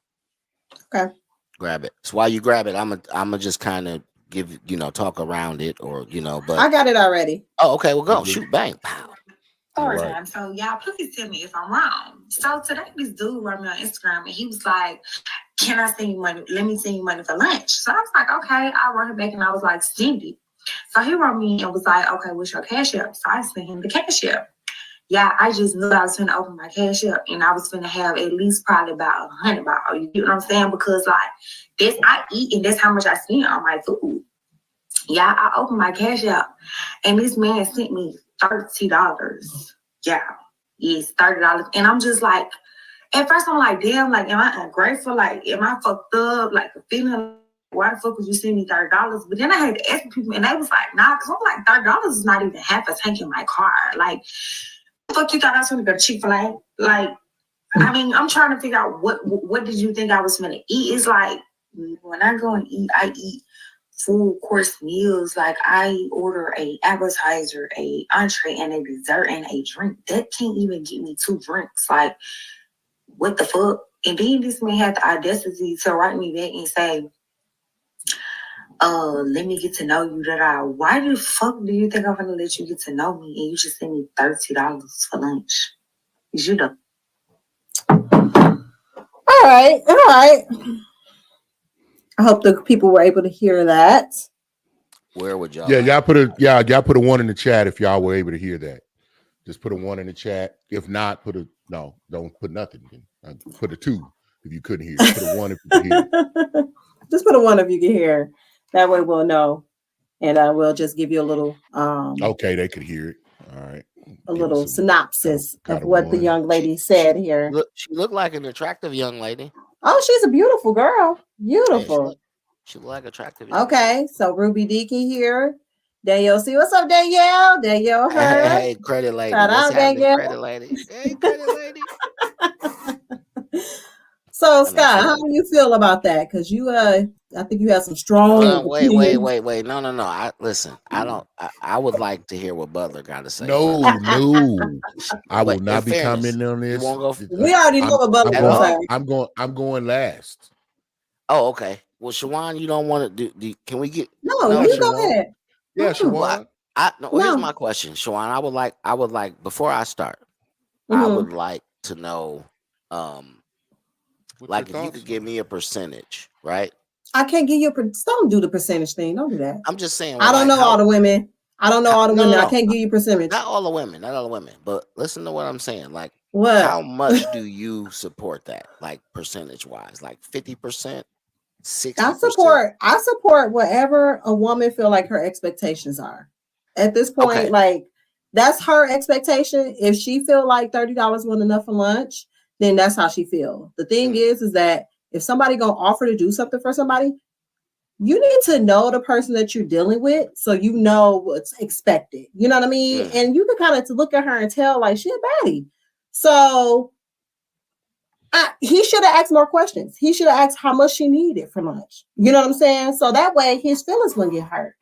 Okay. Grab it. So while you grab it, I'm just kind of give talk around it, or but I got it already. Oh, okay. Well, go shoot, bang, pow. Right. So y'all, please tell me if I'm wrong. So today, this dude wrote me on Instagram, and he was like, "Can I send you money? Let me send you money for lunch." So I was like, "Okay." I wrote him back, and I was like, "Send it." So he wrote me and was like, "Okay, what's your Cash App?" So I sent him the Cash App. Yeah, I just knew I was going to open my Cash App, and I was going to have at least probably about $100. You know what I'm saying? Because this I eat, and that's how much I spend on my food. Yeah, I opened my Cash App, and this man sent me $30. Yeah, yes, $30. And I'm just like, at first I'm like, damn, like, am I ungrateful? Like, am I fucked up? Like, feeling like, why the fuck would you send me $30? But then I had to ask people, and they was like, nah, because I'm like, $30 is not even half a tank in my car. Like, fuck you thought I was going to go to Chick-fil-A? Like, I mean, I'm trying to figure out what did you think I was going to eat? It's like, when I go and eat, I eat full course meals. Like, I order a appetizer, a entree, and a dessert and a drink. That can't even get me 2 drinks. Like, what the fuck? And then this man had the audacity to write me back and say, let me get to know you. Why the fuck do you think I'm gonna let you get to know me and you just send me $30 for lunch? Is you the All right. I hope the people were able to hear that. Where would y'all? Y'all put a 1 in the chat if y'all were able to hear that. Just put a 1 in the chat. If not, don't put nothing. Put a 2 if you couldn't hear. Put a 1 if you could hear. Just put a 1 if you can hear. That way we'll know, and I will just give you a little. Okay, they could hear it. All right. A little synopsis of what the young lady said here. She looked like an attractive young lady. Oh, she's a beautiful girl. Beautiful. She looked like attractive. Okay, so Ruby Deaky here. Danielle C. What's up, Danielle? Danielle. Hey, credit lady. Shout out, Danielle. Credit lady. Hey, credit lady. So, Scott, how do you feel about that? Because you, I think you have some strong. Wait. No. Listen. I would like to hear what Butler got to say. No. I will not be commenting on this. We already know what Butler got to say. I'm going last. Oh, okay. Well, Shawan, you don't want to do? Can we get? No, you go ahead. Yeah, Shawan. Here's my question, Shawan. I would like before I start, I would like to know, like if you could give me a percentage, right? I can't give you don't do the percentage thing. Don't do that. I'm just saying. I don't know all the women. I don't know all the women. I can't give you percentage. Not all the women. But listen to what I'm saying. Like, what? How much do you support that? Like percentage wise, like 50%, 60%? I support whatever a woman feel like her expectations are. At this point, like that's her expectation. If she feel like $30 wasn't enough for lunch, then that's how she feel. The thing is that if somebody gonna offer to do something for somebody, you need to know the person that you're dealing with, so you know what's expected. You know what I mean? And you can kind of look at her and tell like she a baddie. So he should have asked more questions. He should have asked how much she needed for lunch. You know what I'm saying? So that way his feelings wouldn't get hurt.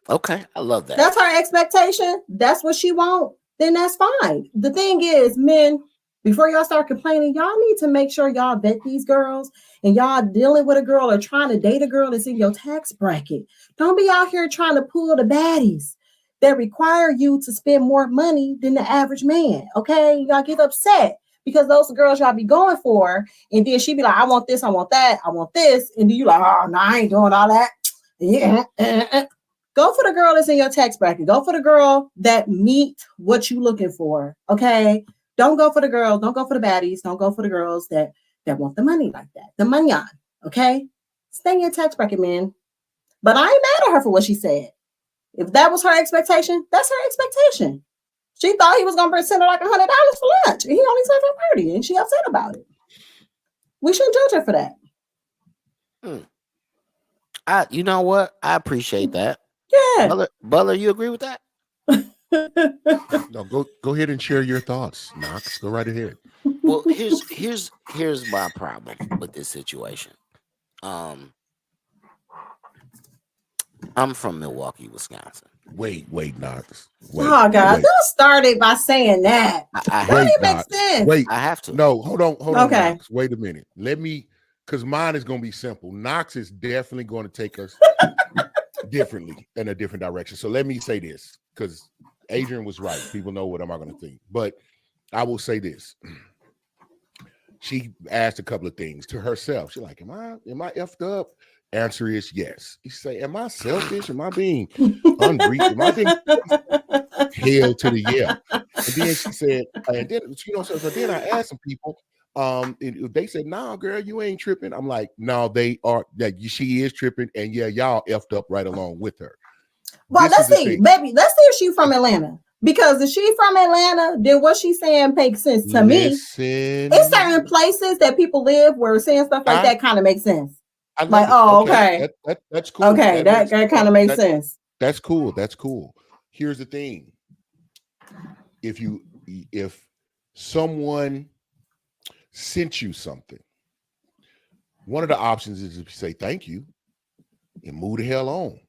Okay, I love that. That's her expectation. That's what she wants. Then that's fine. The thing is, men, Before y'all start complaining, y'all need to make sure y'all vet these girls, and y'all dealing with a girl or trying to date a girl that's in your tax bracket. Don't be out here trying to pull the baddies that require you to spend more money than the average man. Okay, y'all get upset because those girls y'all be going for, and then she be like, I want this, I want that, I want this, and then you like, oh no, I ain't doing all that. Yeah. Go for the girl that's in your tax bracket. Go for the girl that meet what you looking for. Okay. Don't go for the girls. Don't go for the baddies. Don't go for the girls that want the money like that. The money on. Okay. Stay in your tax bracket, man. But I ain't mad at her for what she said. If that was her expectation, that's her expectation. She thought he was gonna send her like $100 for lunch, and he only sent her $30, and she upset about it. We shouldn't judge her for that. You know what? I appreciate that. Yeah. Butler, you agree with that? No, go ahead and share your thoughts, Knox. Go right ahead. Well, here's my problem with this situation. I'm from Milwaukee, Wisconsin. Wait, Knox. Oh God! Don't start it by saying that. That didn't make sense. Wait, I have to. No, hold on, okay. Knox. Wait a minute. Because mine is going to be simple. Knox is definitely going to take us differently in a different direction. So let me say this, because Adrian was right. People know what am I going to think. But I will say this. She asked a couple of things to herself. She's like, am I effed up? Answer is yes. You say, am I selfish? Am I being ungrateful? Am I being hell to the yeah? And then she said, and then so then I asked some people, they said, nah, girl, you ain't tripping. I'm like, no, they are. That she is tripping, and yeah, y'all effed up right along with her. Well, let's see, baby. Let's see if she's from Atlanta. Because if she's from Atlanta, then what she's saying makes sense to me. It's certain places that people live where saying stuff like that kind of makes sense. Like, oh, okay. That's cool. Okay, that kind of makes sense. That's cool. That's cool. Here's the thing. If someone sent you something, one of the options is to say thank you and move the hell on.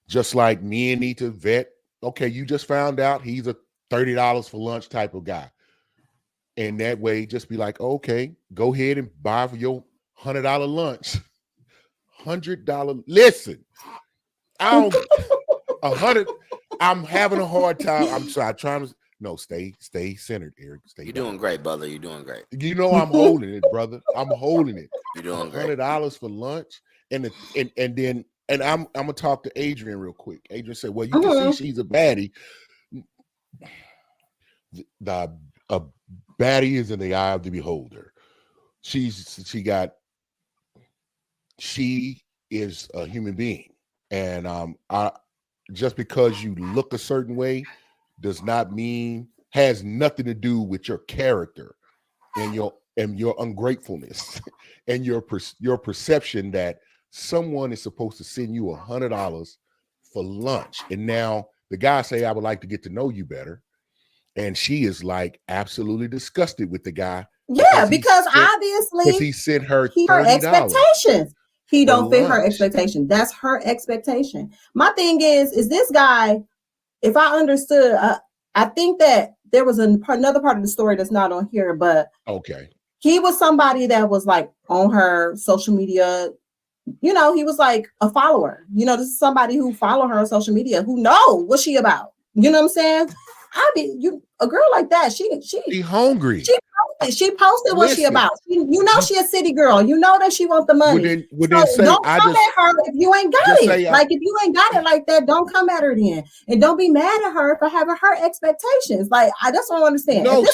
Just like men need to vet. Okay, you just found out he's a $30 for lunch type of guy. And that way, just be like, okay, go ahead and buy for your $100 lunch. $100. Listen, I'm having a hard time. I'm sorry. Stay centered, Eric. You're doing great, brother. You're doing great. You know I'm holding it, brother. I'm holding it. You're doing great. $100 for lunch, and I'm gonna talk to Adrian real quick. Adrian said, "Well, you can see she's a baddie. A baddie is in the eye of the beholder. She is a human being, and just because you look a certain way has nothing to do with your character and your ungratefulness and your perception that someone is supposed to send you $100 for lunch. And now the guy say, I would like to get to know you better. And she is like absolutely disgusted with the guy. Yeah, because obviously he sent her her expectations. He don't fit her expectation. That's her expectation. My thing is this guy, if I understood, I think that there was another part of the story that's not on here, but okay. He was somebody that was like on her social media. You know, he was like a follower. You know, this is somebody who follow her on social media, who know what she about. You know what I'm saying? A girl like that, she hungry. She posted what she about. She a city girl. You know that she want the money. Don't come at her if you ain't got it. Like if you ain't got it like that, don't come at her then. And don't be mad at her for having her expectations. Like that's what I understand. No,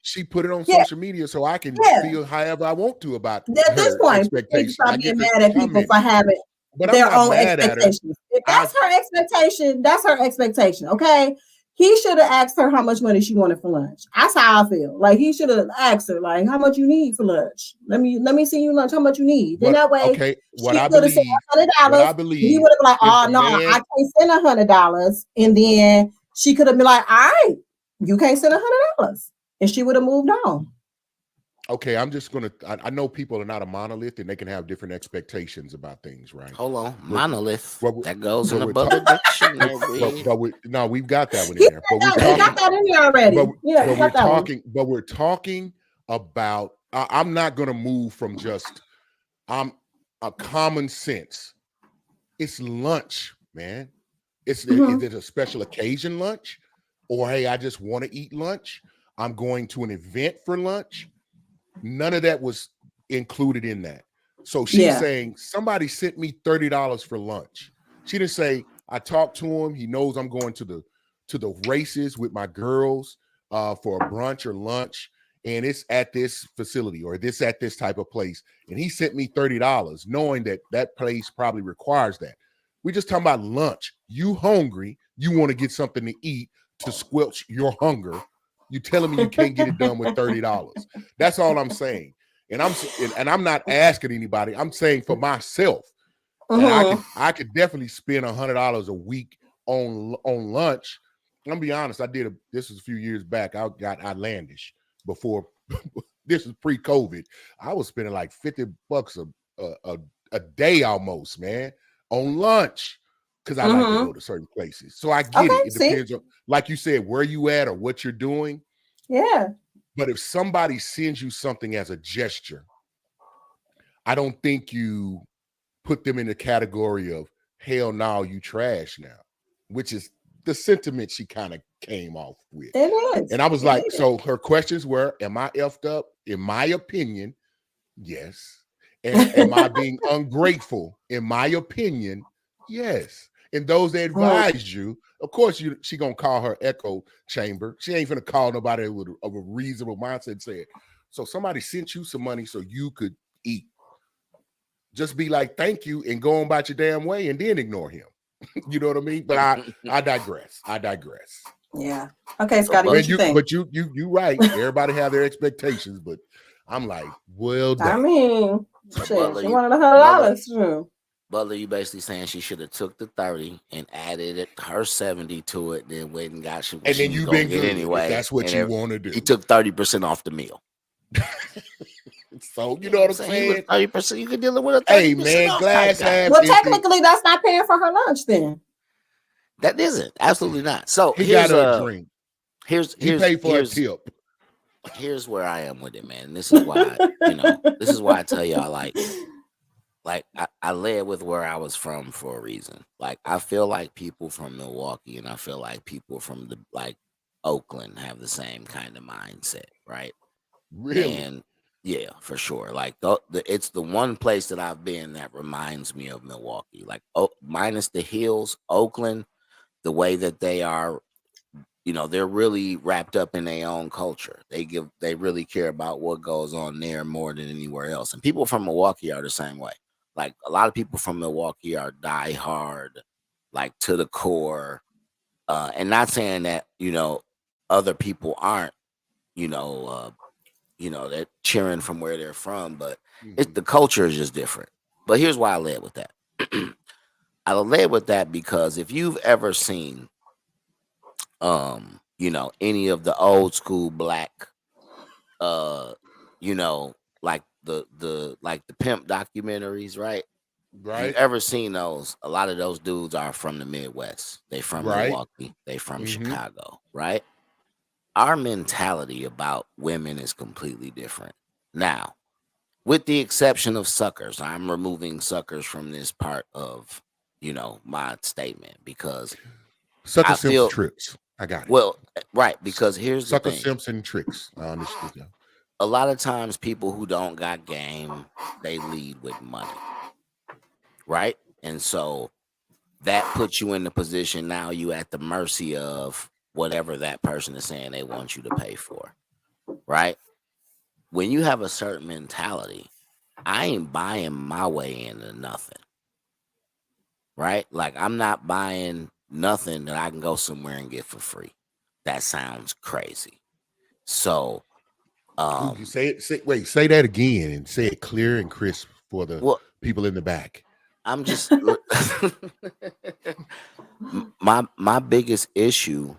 she put it on social media so I can feel however I want to about at this point. Stop being mad at people for having their own expectations. If that's her expectation, that's her expectation. Okay. He should have asked her how much money she wanted for lunch. That's how I feel. Like he should have asked her, like, how much you need for lunch. Let me see you lunch. How much you need? Then that way, okay. What I believe, he would have been like, oh no, I can't send $100. And then she could have been like, all right, you can't send $100, and she would have moved on. okay, I'm just gonna. I know people are not a monolith, and they can have different expectations about things, right? Hold on, monolith. But That goes in but the we're Butler dictionary. but we no, we've got that one He in there. But we're we got talking. that in here already. But Yeah, we got that one. But we're talking about. I'm not gonna move from just. I'm a common sense. It's lunch, man. Is it a special occasion lunch? Or hey, I just want to eat lunch. I'm going to an event for lunch. None of that was included in that. So she's saying somebody sent me $30 for lunch. She didn't say I talked to him. He knows I'm going to the races with my girls for a brunch or lunch, and it's at this facility or this at this type of place. And he sent me $30, knowing that that place probably requires that. We're just talking about lunch. You hungry? You want to get something to eat to squelch your hunger. You telling me you can't get it done with $30. That's all I'm saying. And I'm not asking anybody. I'm saying for myself. And I could definitely spend $100 a week on lunch. I'm gonna be honest. This was a few years back. I got outlandish before. This is pre-COVID. I was spending like $50 a day almost, man, on lunch. Because I like to go to certain places. So I get it. It depends on, like you said, where you at or what you're doing. Yeah. But if somebody sends you something as a gesture, I don't think you put them in the category of, hell no, you trash now, which is the sentiment she kind of came off with. It is. And I was like, so her questions were, am I effed up? In my opinion, yes. And am I being ungrateful? In my opinion, yes. And those that advised you, of course, she gonna call her echo chamber. She ain't gonna call nobody with a reasonable mindset and say, so somebody sent you some money so you could eat. Just be like, thank you, and go on about your damn way, and then ignore him. You know what I mean? But I digress. Yeah. Okay, Scottie, what you think? But you right. Everybody have their expectations, but I'm like, well done. I mean, she wanted $100. Butler, you basically saying she should have took the 30 and added her 70 to it, then went and got you. And then you've been good anyway. That's what you want to do. He took 30% off the meal. So you know what I'm saying? 30%. You could deal with a 30%. Hey man, glass half. Well, technically, that's not paying for her lunch then. That isn't. Absolutely not. So he got a drink. He paid for a tip. Here's where I am with it, man. This is why, this is why I tell y'all, like I led with where I was from for a reason. Like I feel like people from Milwaukee and I feel like people from Oakland have the same kind of mindset, right? Really? And yeah, for sure. Like it's the one place that I've been that reminds me of Milwaukee. Like minus the hills, Oakland, the way that they are, they're really wrapped up in their own culture. They really care about what goes on there more than anywhere else. And people from Milwaukee are the same way. Like a lot of people from Milwaukee are diehard, like to the core. And not saying that, other people aren't, they're cheering from where they're from, but the culture is just different. But here's why I led with that. I led with that because if you've ever seen, any of the old school black, like the pimp documentaries, right? Right. If you've ever seen those, a lot of those dudes are from the Midwest. They from Milwaukee. They from Chicago, right? Our mentality about women is completely different. Now, with the exception of suckers, I'm removing suckers from this part of, my statement because sucker simps tricks. I got it. Well, right, because here's sucker the thing. simps and tricks. I understand. A lot of times people who don't got game, they lead with money. Right? And so that puts you in the position now you at the mercy of whatever that person is saying they want you to pay for. Right? When you have a certain mentality, I ain't buying my way into nothing. Right? Like I'm not buying nothing that I can go somewhere and get for free. That sounds crazy. So you say that again and say it clear and crisp for the people in the back. I'm just my biggest issue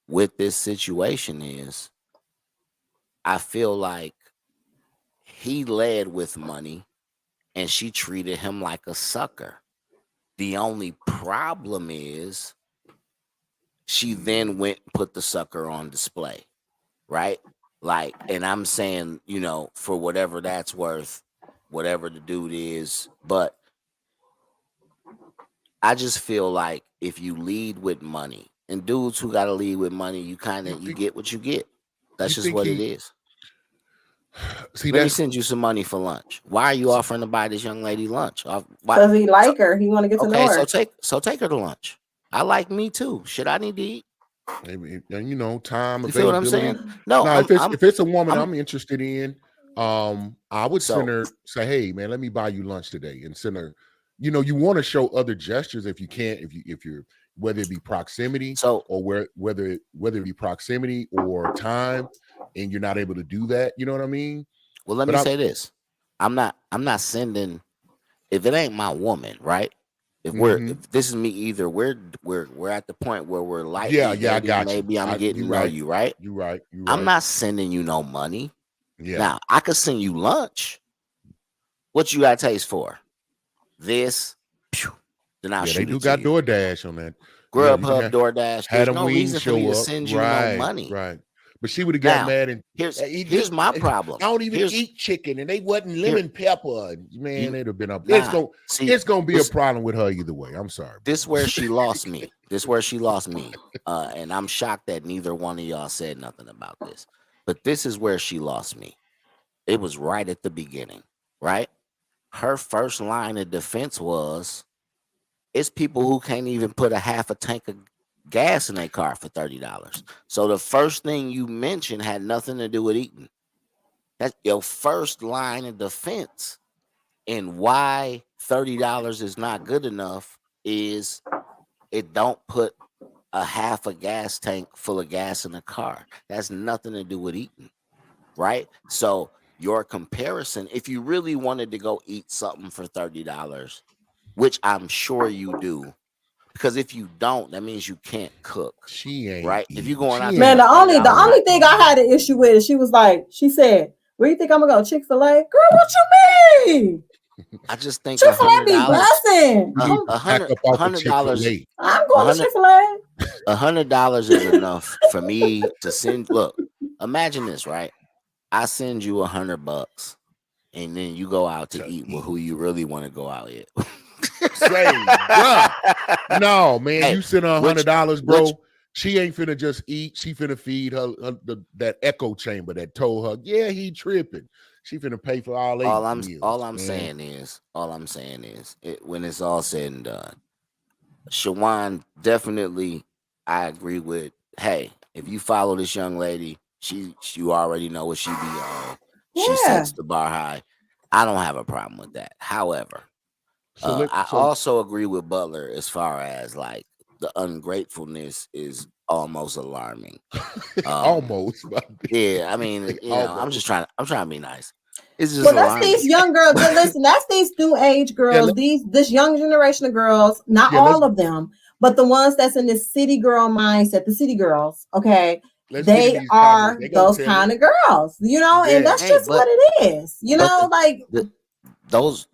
with this situation is I feel like he led with money and she treated him like a sucker. The only problem is she then went and put the sucker on display, right? Like, and I'm saying, you know, for whatever that's worth, whatever the dude is, but I just feel like if you lead with money, and dudes who got to lead with money, you get what you get. That's just what it is. Let me send you some money for lunch. Why are you offering to buy this young lady lunch? Because he like her. He want to get to know her. So take her to lunch. I like me too. Shit, I need to eat. Maybe, you know, time, you feel what I'm saying? No, if it's a woman I'm interested in, I would send her, say, hey man, let me buy you lunch today, and send her. You know, you want to show other gestures if you can't, if you're whether it be proximity, or whether it be proximity or time, and you're not able to do that. You know what I mean? Well, let me say this: I'm not sending, if it ain't my woman, right? If if this is me, either we're at the point where we're like, I got you. Maybe I'm getting to know you, right? You're right. I'm not sending you no money. Yeah. Now I could send you lunch. What you got taste for? This. Then I'll shoot they do got DoorDash on that. Grubhub, DoorDash. There's no reason for me to up. send you no money. Right. But she would have got mad, and here's my problem. I don't even eat chicken, and they wasn't lemon pepper. Man, it'd have been up. It's gonna be a problem with her either way. I'm sorry. This where she lost me. And I'm shocked that neither one of y'all said nothing about this. But this is where she lost me. It was right at the beginning, right? Her first line of defense was, it's people who can't even put a half a tank of gas in their car for $30. So the first thing you mentioned had nothing to do with eating. That's your first line of defense. And why $30 is not good enough is it don't put a half a gas tank full of gas in the car. That's nothing to do with eating, right? So your comparison, if you really wanted to go eat something for $30, which I'm sure you do, because if you don't, that means you can't cook. She ain't right. If you going out, man, the only thing I had an issue with is she said, "Where you think I'm gonna go? Chick-fil-A?" Girl, what you mean? I just think Chick-fil-A be blessing. $100. I'm going to Chick-fil-A. $100 is enough for me to send. Look, imagine this, right? I send you $100, and then you go out to eat with who you really want to go out with. No, man, you send her $100, bro. She ain't finna just eat. She finna feed her that echo chamber that told her, yeah, he tripping. She finna pay for all meals. All I'm saying is, when it's all said and done, Shawan, definitely, I agree with. Hey, if you follow this young lady, you already know what she be on. She sets the bar high. I don't have a problem with that. However, I also agree with Butler as far as like the ungratefulness is almost alarming. Almost. Yeah, I mean, you know, I'm trying to be nice. It's just that's these young girls. Listen, that's these new age girls. This young generation of girls. Not all of them, but the ones that's in this city girl mindset. The city girls. Okay. They are those kind of girls, you know, and that's just what it is, you know, like those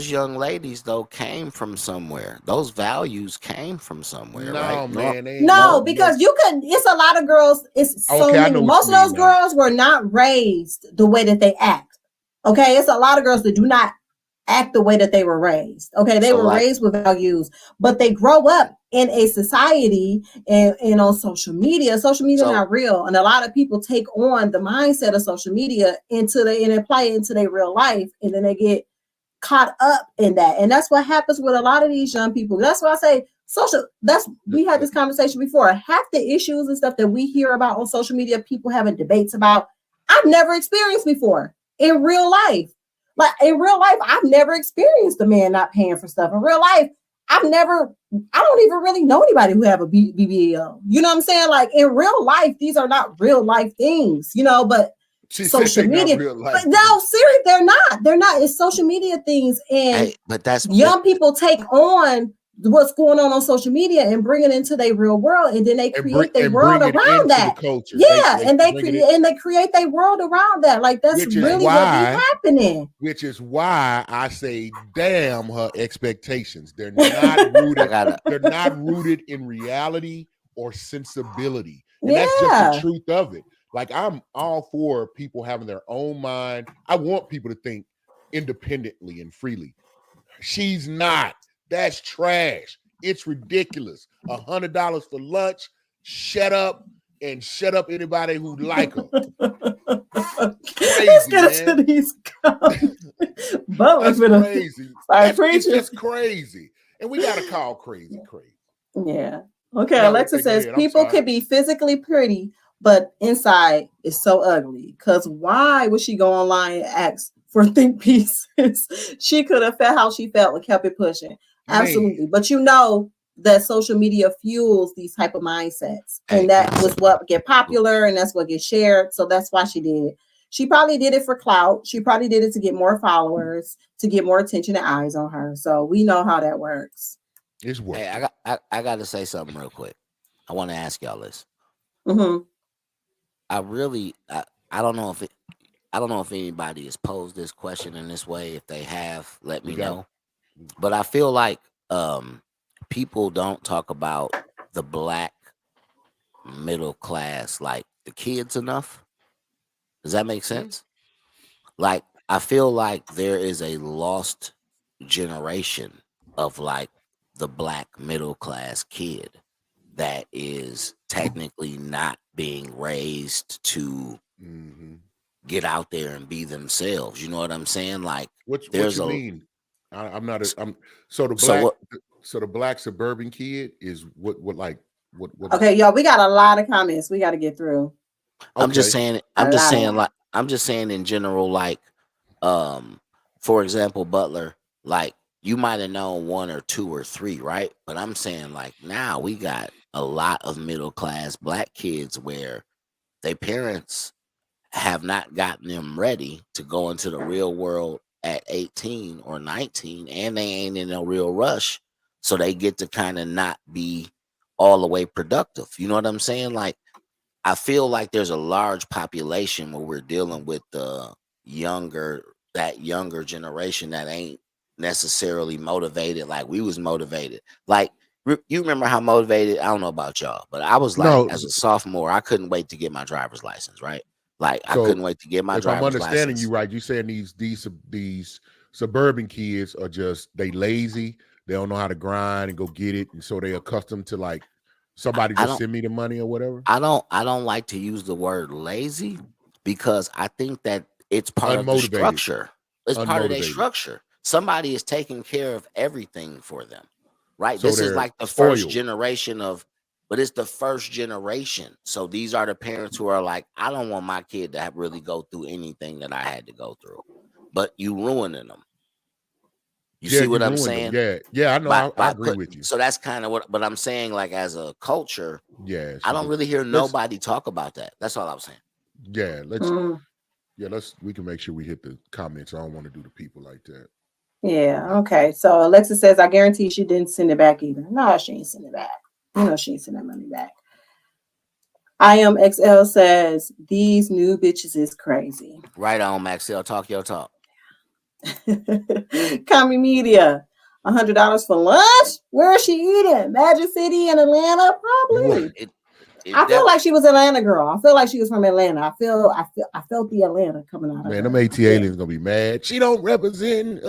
young ladies though came from somewhere. Those values came from somewhere, right? Man, no, because you could. It's a lot of girls. It's so many. Most of those girls were not raised the way that they act. Okay, it's a lot of girls that do not act the way that they were raised. Okay, they were raised with values, but they grow up in a society and on social media. Social media is not real, and a lot of people take on the mindset of social media and apply it into their real life, and then they get caught up in that, and that's what happens with a lot of these young people. That's why I say we had this conversation before. Half the issues and stuff that we hear about on social media, people having debates about, I've never experienced before in real life. Like in real life, I've never experienced a man not paying for stuff. In real life, I don't even really know anybody who have a BBL. You know what I'm saying? Like in real life, these are not real life things, you know, but social media. But no, seriously, they're not. It's social media things. And but that's young people take on what's going on social media and bring it into their real world, and then they create their world around that. Culture. Yeah, they create their world around that. Like that's really what be happening. Which is why I say, damn her expectations. They're not rooted. They're not rooted in reality or sensibility, and that's just the truth of it. Like I'm all for people having their own mind. I want people to think independently and freely. She's not. That's trash. It's ridiculous. $100 for lunch. Shut up and shut up anybody who like her. Crazy, man. That's crazy. It's just crazy. And we got to call crazy. Yeah. Okay. No, Alexa says people could be physically pretty, but inside is so ugly. Because why would she go online and ask for think pieces? She could have felt how she felt and kept it pushing. Absolutely. Man. But you know that social media fuels these type of mindsets. And that was what get popular and that's what gets shared. So that's why she did it. She probably did it for clout. She probably did it to get more followers, to get more attention and eyes on her. So we know how that works. It's working. Hey, I got to say something real quick. I want to ask y'all this. Mm-hmm. I don't know if anybody has posed this question in this way. If they have, let me know. But I feel like people don't talk about the black middle class, like the kids, enough. Does that make sense? Like, I feel like there is a lost generation of like the black middle class kid that is technically not being raised to get out there and be themselves. You know what I'm saying? Like, what you mean? So the black suburban kid is what okay, y'all, we got a lot of comments we got to get through. I'm just saying in general, like for example, Butler, like you might have known one or two or three, right? But I'm saying like now we got a lot of middle class black kids where their parents have not gotten them ready to go into the real world at 18 or 19, and they ain't in a real rush, so they get to kind of not be all the way productive. You know what I'm saying? Like, I feel like there's a large population where we're dealing with the younger generation that ain't necessarily motivated like we was motivated. Like, you remember how motivated, I don't know about y'all, but I was like, as a sophomore, I couldn't wait to get my driver's license, right? Like, I couldn't wait to get my driver's license. If I'm understanding you right, you're saying these suburban kids are just, they lazy, they don't know how to grind and go get it, and so they accustomed to like somebody just send me the money or whatever. I don't like to use the word lazy because I think that it's part of the structure. It's part of their structure. Somebody is taking care of everything for them, right? So this is like the first generation but it's the first generation. So these are the parents who are like, I don't want my kid to really go through anything that I had to go through, but you ruining them. You see what I'm saying? Yeah, I know. I agree with you. So that's kind of but I'm saying, like, as a culture, I don't really hear nobody talk about that. That's all I'm saying. Yeah, we can make sure we hit the comments. I don't want to do the people like that. Yeah, okay. So Alexa says, I guarantee she didn't send it back either. No, she ain't send it back. You know she ain't send that money back. I am XL says, these new bitches is crazy. Right on, Maxell. Talk your talk. Commie Media, $100 for lunch? Where is she eating? Magic City in Atlanta? Probably. I feel like she was an Atlanta girl. I feel like she was from Atlanta. I felt the Atlanta coming out of her. Man, them AT aliens gonna be mad. She don't represent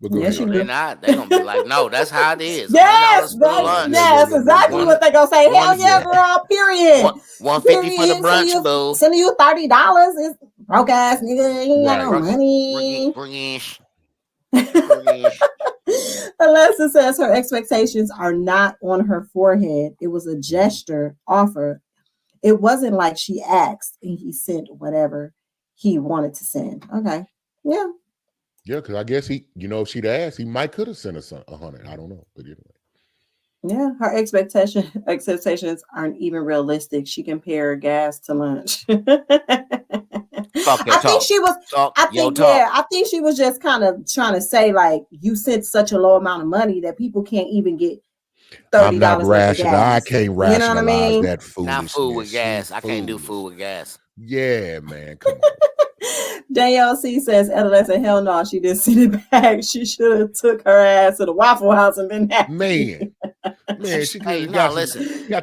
But they're not. They're gonna be like, no, that's how it is. Yes, that's exactly what they're gonna say. Hell yeah, girl, period. $150 for the brunch, boo. Sending you $30 is broke ass nigga. You ain't got no money. Alexa says her expectations are not on her forehead. It was a gesture offer. It wasn't like she asked and he sent whatever he wanted to send. Okay. Yeah. Yeah, because I guess if she'd asked, he might could have sent us 100. I don't know, but anyway. Yeah, her expectations aren't even realistic. She compared gas to lunch. I think she was. I think she was just kind of trying to say like you sent such a low amount of money that people can't even get $30. I'm not rational. I can't rationalize, you know what I mean? That foolishness. Not food with gas. I can't do food with gas. Yeah, man. Come on. Danielle C says, adolescent, hell no, she didn't send it back. She should have took her ass to the Waffle House and been happy. Man, she could have got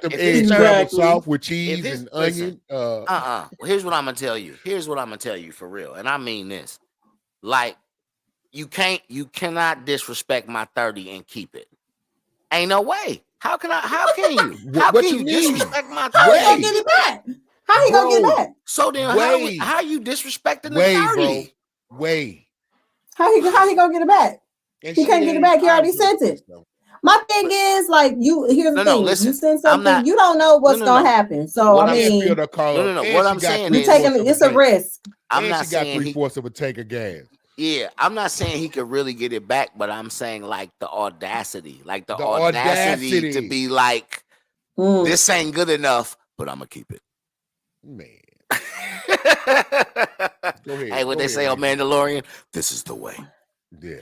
them eggs scrambled soft with cheese and onion. Well, here's what I'm gonna tell you. Here's what I'm gonna tell you for real, and I mean this. Like, you cannot disrespect my 30 and keep it. Ain't no way. How can you? How can you disrespect my 30? How he gonna get it back? How he gonna get it back? So then how you disrespecting the 30? How he gonna get it back? He can't get it back. He already sent it. My thing is, like, here's the thing. Listen, you send something, you don't know what's gonna happen. So what I mean, what I'm saying is it's a risk. I'm not saying 3/4 of a tank of gas. Yeah, I'm not saying he could really get it back, but I'm saying like the audacity to be like, this ain't good enough, but I'm gonna keep it. Man. Hey, what they say on Mandalorian? This is the way. Yeah.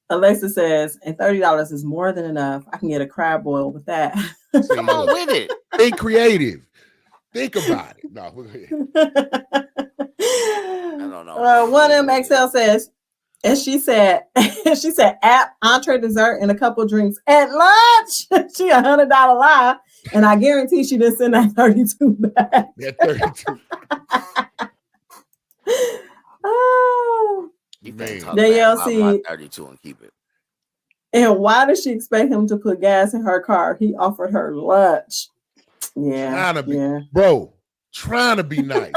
Alexa says, and $30 is more than enough. I can get a crab boil with that. Come on with it. Be creative. Think about it. No, I don't know. One MXL says, and she said, app, entree, dessert, and a couple drinks at lunch. She $100 lie, and I guarantee she didn't send that 32 back. Yeah, 32. Oh. You can't talk about my 32 and keep it. And why does she expect him to put gas in her car? He offered her lunch. Yeah. Trying to be nice.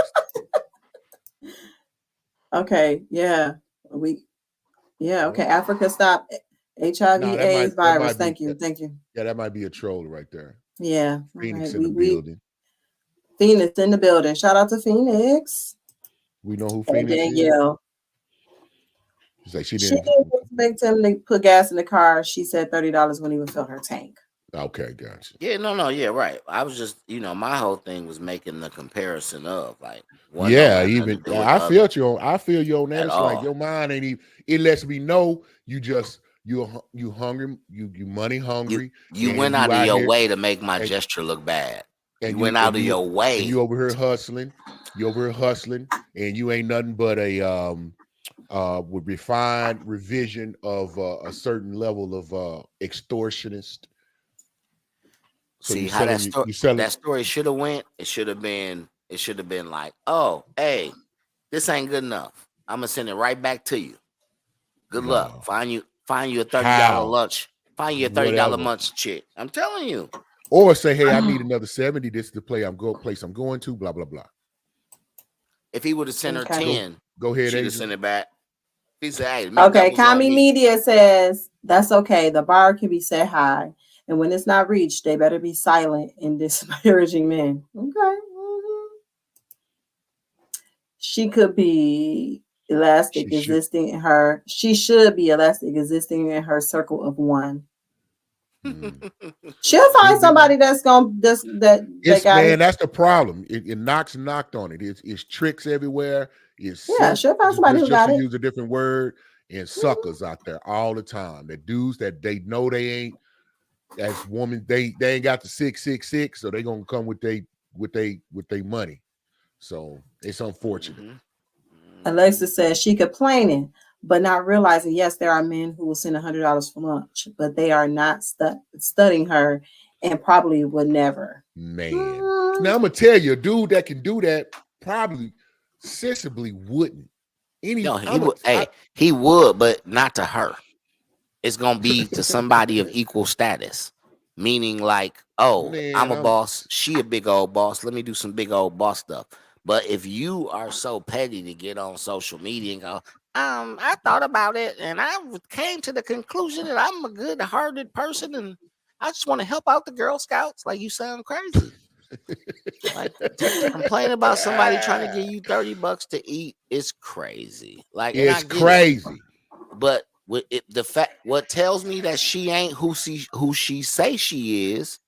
Okay. Yeah. Okay. Africa, stop HIV AIDS virus. Thank you. Yeah, that might be a troll right there. Yeah. Phoenix in the building. Phoenix in the building. Shout out to Phoenix. We know who Phoenix Danielle. is. Like she didn't expect him to put gas in the car. She said $30 when he would fill her tank. Okay, gotcha. Yeah, yeah, right. I was just, my whole thing was making the comparison of like. I feel you on that. It's like your mind ain't even. It lets me know you hungry. You money hungry. You went out of your way to make my gesture look bad. And you went out of your way. And you over here hustling. And you ain't nothing but a refined revision of a certain level of extortionist. So see how that story should have went. It should have been like, oh, hey, this ain't good enough. I'm gonna send it right back to you. Good luck. Find you a $30 lunch. Find you a $30 lunch chick. I'm telling you. Or say, hey, I need another 70. This is the place I'm going to. Blah blah blah. If he would have sent her 10, go ahead. She'd have sent it back. He said, hey, okay. Kami Media says that's okay. The bar can be set high. And when it's not reached, they better be silent in disparaging men. Okay. Mm-hmm. She could be elastic existing in her. She should be elastic existing in her circle of one. She'll find somebody that's gonna that's the problem. It knocked on it. It's tricks everywhere. She'll find somebody who got it. Use a different word and suckers out there all the time. The dudes that they know they ain't. As woman, they ain't got the 666, so they gonna come with they money. So it's unfortunate. Mm-hmm. Alexa says she complaining, but not realizing, yes, there are men who will send $100 for lunch, but they are not studying her and probably would never. Man, now I'm gonna tell you, a dude that can do that probably sensibly wouldn't. He would, but not to her. It's gonna be to somebody of equal status, meaning like, I'm a boss, she a big old boss. Let me do some big old boss stuff. But if you are so petty to get on social media and go, I thought about it and I came to the conclusion that I'm a good-hearted person and I just want to help out the Girl Scouts. Like, you sound crazy. Like, to complain about somebody trying to give you $30 to eat is crazy. Like, it's crazy. But what tells me that she ain't who she say she is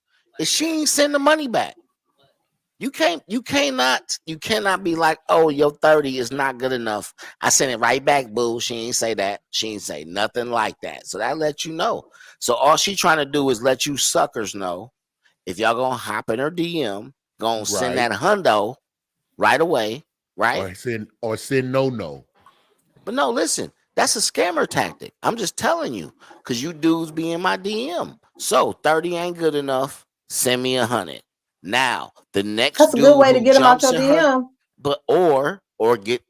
she ain't send the money back. You cannot be like, oh, your 30 is not good enough. I sent it right back, boo. She ain't say that. She ain't say nothing like that. So that lets you know. So all she trying to do is let you suckers know if y'all gonna hop in her DM, gonna send that hundo right away, right? Or send no. But no, listen, that's a scammer tactic. I'm just telling you, because you dudes be in my DM. So 30 ain't good enough. Send me 100. Now the next that's a good way to get them out your DM. But or get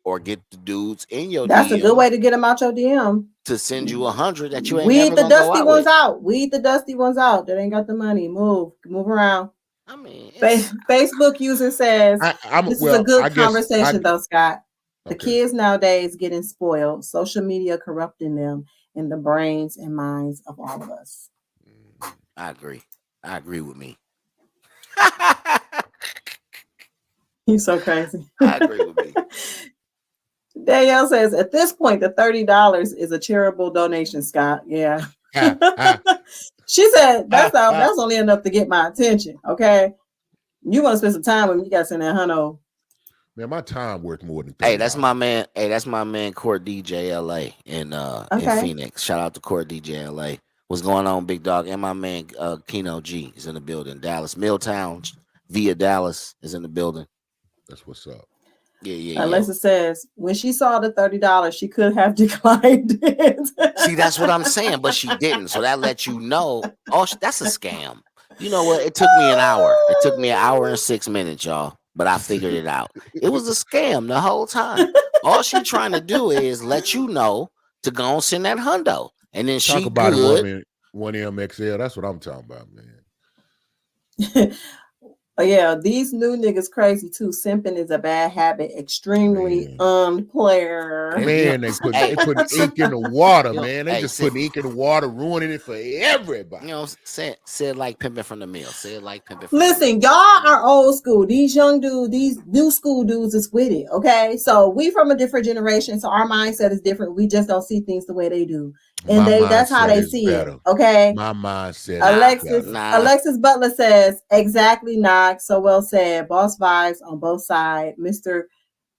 the dudes in your that's DM. A good way to get them out your DM. To send you 100 that you ain't weed never the gonna dusty go out ones with. out. Weed the dusty ones out. That ain't got the money. Move around. I mean, Facebook user says this is a good conversation though, Scott. The kids nowadays getting spoiled. Social media corrupting them in the brains and minds of all of us. I agree with me. You're so crazy. I agree with me. Danielle says, at this point, the $30 is a charitable donation, Scott. Yeah. She said, that's only enough to get my attention. Okay. You want to spend some time with me, you got to send that $100. Man, my time worth more than $30. Hey, that's my man. Hey, that's my man, Court DJ LA in Phoenix. Shout out to Court DJ LA. What's going on, big dog? And my man Keno G is in the building. Dallas Milltown via Dallas is in the building. That's what's up. Yeah. Alexa says when she saw the $30, she could have declined it. See, that's what I'm saying, but she didn't. So that lets you know. Oh, that's a scam. You know what? It took me an hour. It took me an hour and 6 minutes, y'all. But I figured it out. It was a scam the whole time. All she trying to do is let you know to go and send that hundo, and then talk she about good. One MXL. That's what I'm talking about, man. Yeah, these new niggas crazy too. Simping is a bad habit. Extremely unplayer. Man, they put ink in the water, man. They just putting ink in the water, ruining it for everybody. You know, say it like pimping from the mill. Say it like pimping. Listen, y'all are old school. These young dudes, these new school dudes is with it. Okay, so we from a different generation, so our mindset is different. We just don't see things the way they do, and that's how they see it. Okay, my mindset. Alexis Butler says exactly. Knock. So well said. Boss vibes on both sides. Mr.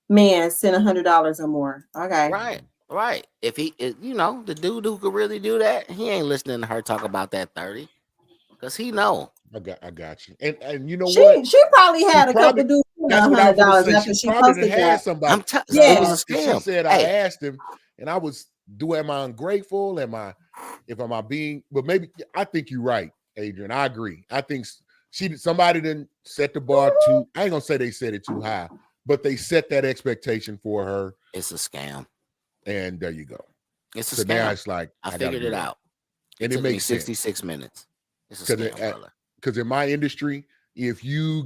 Man, send $100 or more. Okay. Right. If he, the dude who could really do that, he ain't listening to her talk about that 30, because he know. I got you. And you know what? She probably had a couple dudes $100 after she posted that. Somebody. It was a scam. She said, I asked him, and I was, am I ungrateful? Am I being? But maybe I think you're right, Adrian. I agree. I think somebody didn't set the bar too. I ain't gonna say they set it too high, but they set that expectation for her. It's a scam, and there you go. It's a scam. Now it's like I figured it out, and it makes 66 minutes. It's a scam, because in my industry, if you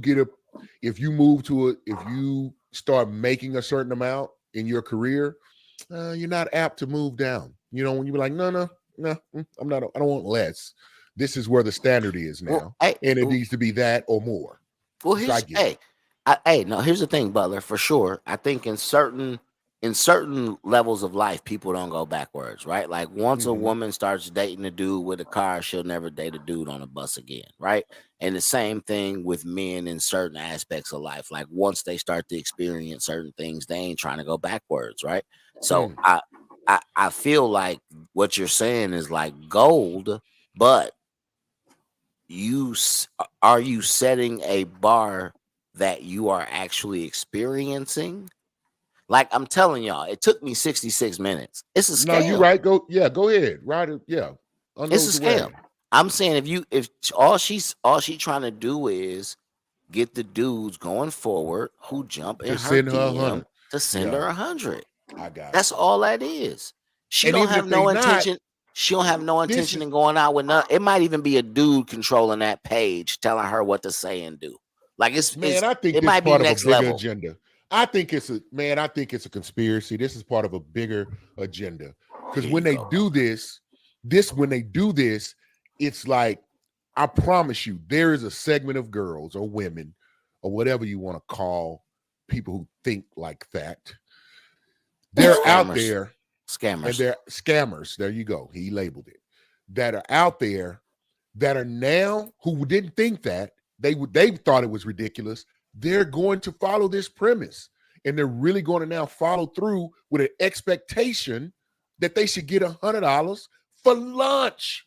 start making a certain amount in your career, you're not apt to move down. You know, when you be like, no, I'm not. I don't want less. This is where the standard is now, and it needs to be that or more. Well, here's the thing, Butler. For sure, I think in certain levels of life, people don't go backwards, right? Like once a woman starts dating a dude with a car, she'll never date a dude on a bus again, right? And the same thing with men in certain aspects of life. Like once they start to experience certain things, they ain't trying to go backwards, right? So I feel like what you're saying is like gold, but are you setting a bar that you are actually experiencing? Like I'm telling y'all, it took me 66 minutes. It's a scam. No, you're right. Go ahead. Right. Yeah. It's a scam. I'm saying if all she trying to do is get the dudes going forward who jump in her DM to send her 100. I got That's all that is. She don't have no intention. She don't have no intention in going out with none. It might even be a dude controlling that page, telling her what to say and do. Like I think it might be next level agenda. I think it's a conspiracy. This is part of a bigger agenda. Because when they do this, it's like, I promise you, there is a segment of girls or women or whatever you want to call people who think like that. They're out there. Scammers. And they're scammers. There you go. He labeled it. That are out there that are now who didn't think that. They thought it was ridiculous. they're going to follow this premise, and they're really going to now follow through with an expectation that they should get $100 for lunch.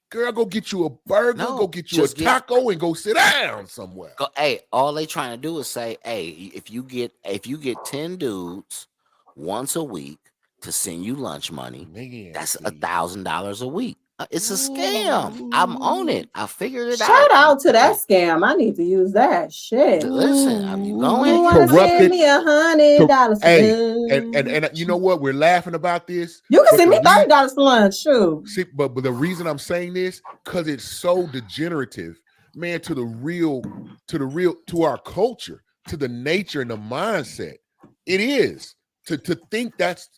Girl, go get you a burger, go get you a taco, and go sit down somewhere. Hey, all they trying to do is say, hey, if you get 10 dudes once a week to send you lunch money, man, that's $1,000 a week. It's a scam. I'm on it. I figured it out. Shout out to that scam. I need to use that shit. Listen, I'm going. You want to send me $100? Hey, and you know what? We're laughing about this. You can send me $30 for lunch, sure. See, but the reason I'm saying this, because it's so degenerative, man, to our culture, to the nature and the mindset. It is to think that's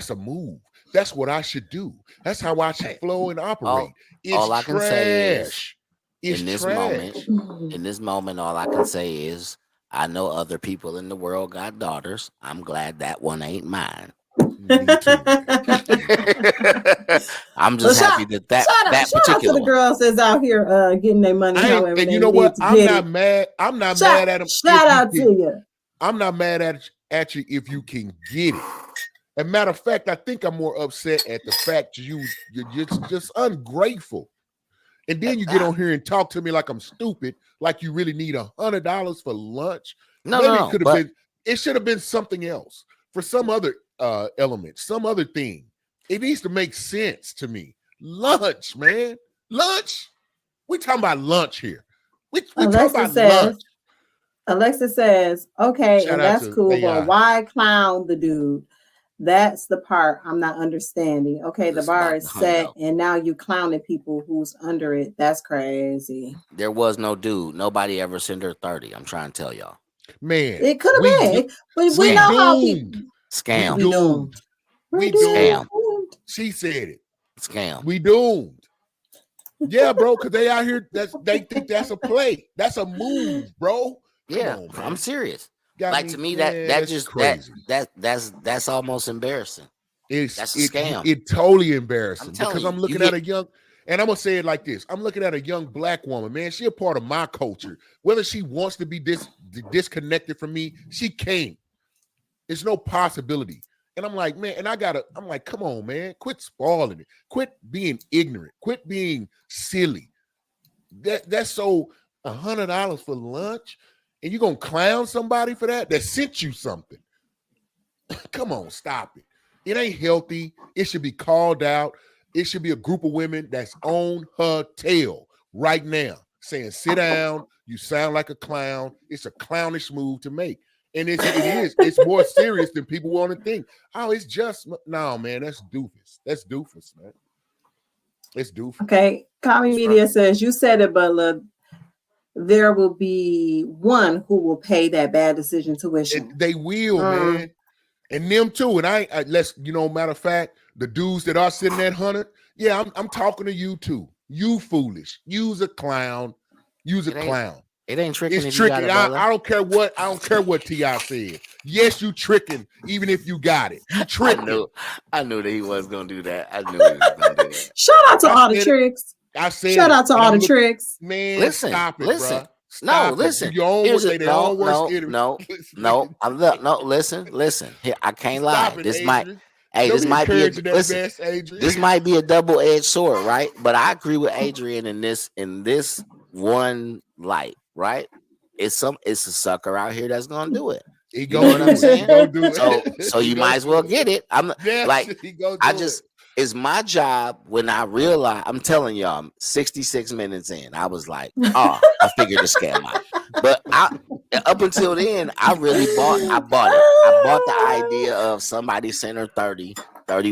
a move. That's what I should do. That's how I should flow and operate. All I can say is, in this moment, all I can say is, I know other people in the world got daughters. I'm glad that one ain't mine. Me too. I'm just happy that shout out to the girls that's out here getting their money. And you know what? I'm not mad. I'm not mad at them. Shout out to you. I'm not mad at you if you can get it. As a matter of fact, I think I'm more upset at the fact you're just ungrateful. And then you get on here and talk to me like I'm stupid, like you really need $100 for lunch. It should have been something else for some other element, some other thing. It needs to make sense to me. Lunch, man. Lunch. We talking about lunch here. We talking about lunch. Alexa says, okay, and that's cool, but why clown the dude? That's the part I'm not understanding. Okay, the bar is set, and now you clowning people who's under it. That's crazy. There was no dude. Nobody ever sent her 30. I'm trying to tell y'all. Man, it could have been, but we know how people scam. We doomed. She said it. Scam. We doomed. Yeah, bro, because they out here. They think that's a play. That's a move, bro. Yeah, I'm serious. To me, that's almost embarrassing. That's a scam. It's totally embarrassing because I'm looking at a young, and I'm gonna say it like this: I'm looking at a young black woman, man. She a part of my culture. Whether she wants to be disconnected from me, she can't. There's no possibility. And I'm like, man, I'm like, come on, man, quit spoiling it, quit being ignorant, quit being silly. That's so $100 for lunch. And you're going to clown somebody for that sent you something. Come on, stop it. It ain't healthy. It should be called out. It should be a group of women that's on her tail right now saying, sit down. You sound like a clown. It's a clownish move to make. And it is. It's more serious than people want to think. Oh, it's just, no, man, that's doofus. That's doofus, man. It's doofus. Okay. Commie Media says, you said it, Butla. There will be one who will pay that bad decision tuition. They will, man. And them too. And matter of fact, the dudes that are sitting at 100, yeah, I'm talking to you too. You foolish. You's a clown. You's a clown. It ain't tricking. It's tricking. I don't care what T.I. said. Yes, you tricking, even if you got it. You tricking. I knew that he was gonna do that. I knew he was gonna do that. Shout out to all the tricks. I said, shout out to all the tricks. Man, stop it, bro. Stop listen. It. You always say no. Listen. Here, I can't lie. It, this Adrian. This might be a double-edged sword, right? But I agree with Adrian in this one light, right? It's a sucker out here that's gonna do it. You know what I'm saying? So you might as well get it. It's my job when I realize, I'm telling y'all, I'm 66 minutes in. I was like, I figured the scam out. But up until then, I bought it. I bought the idea of somebody sent her 30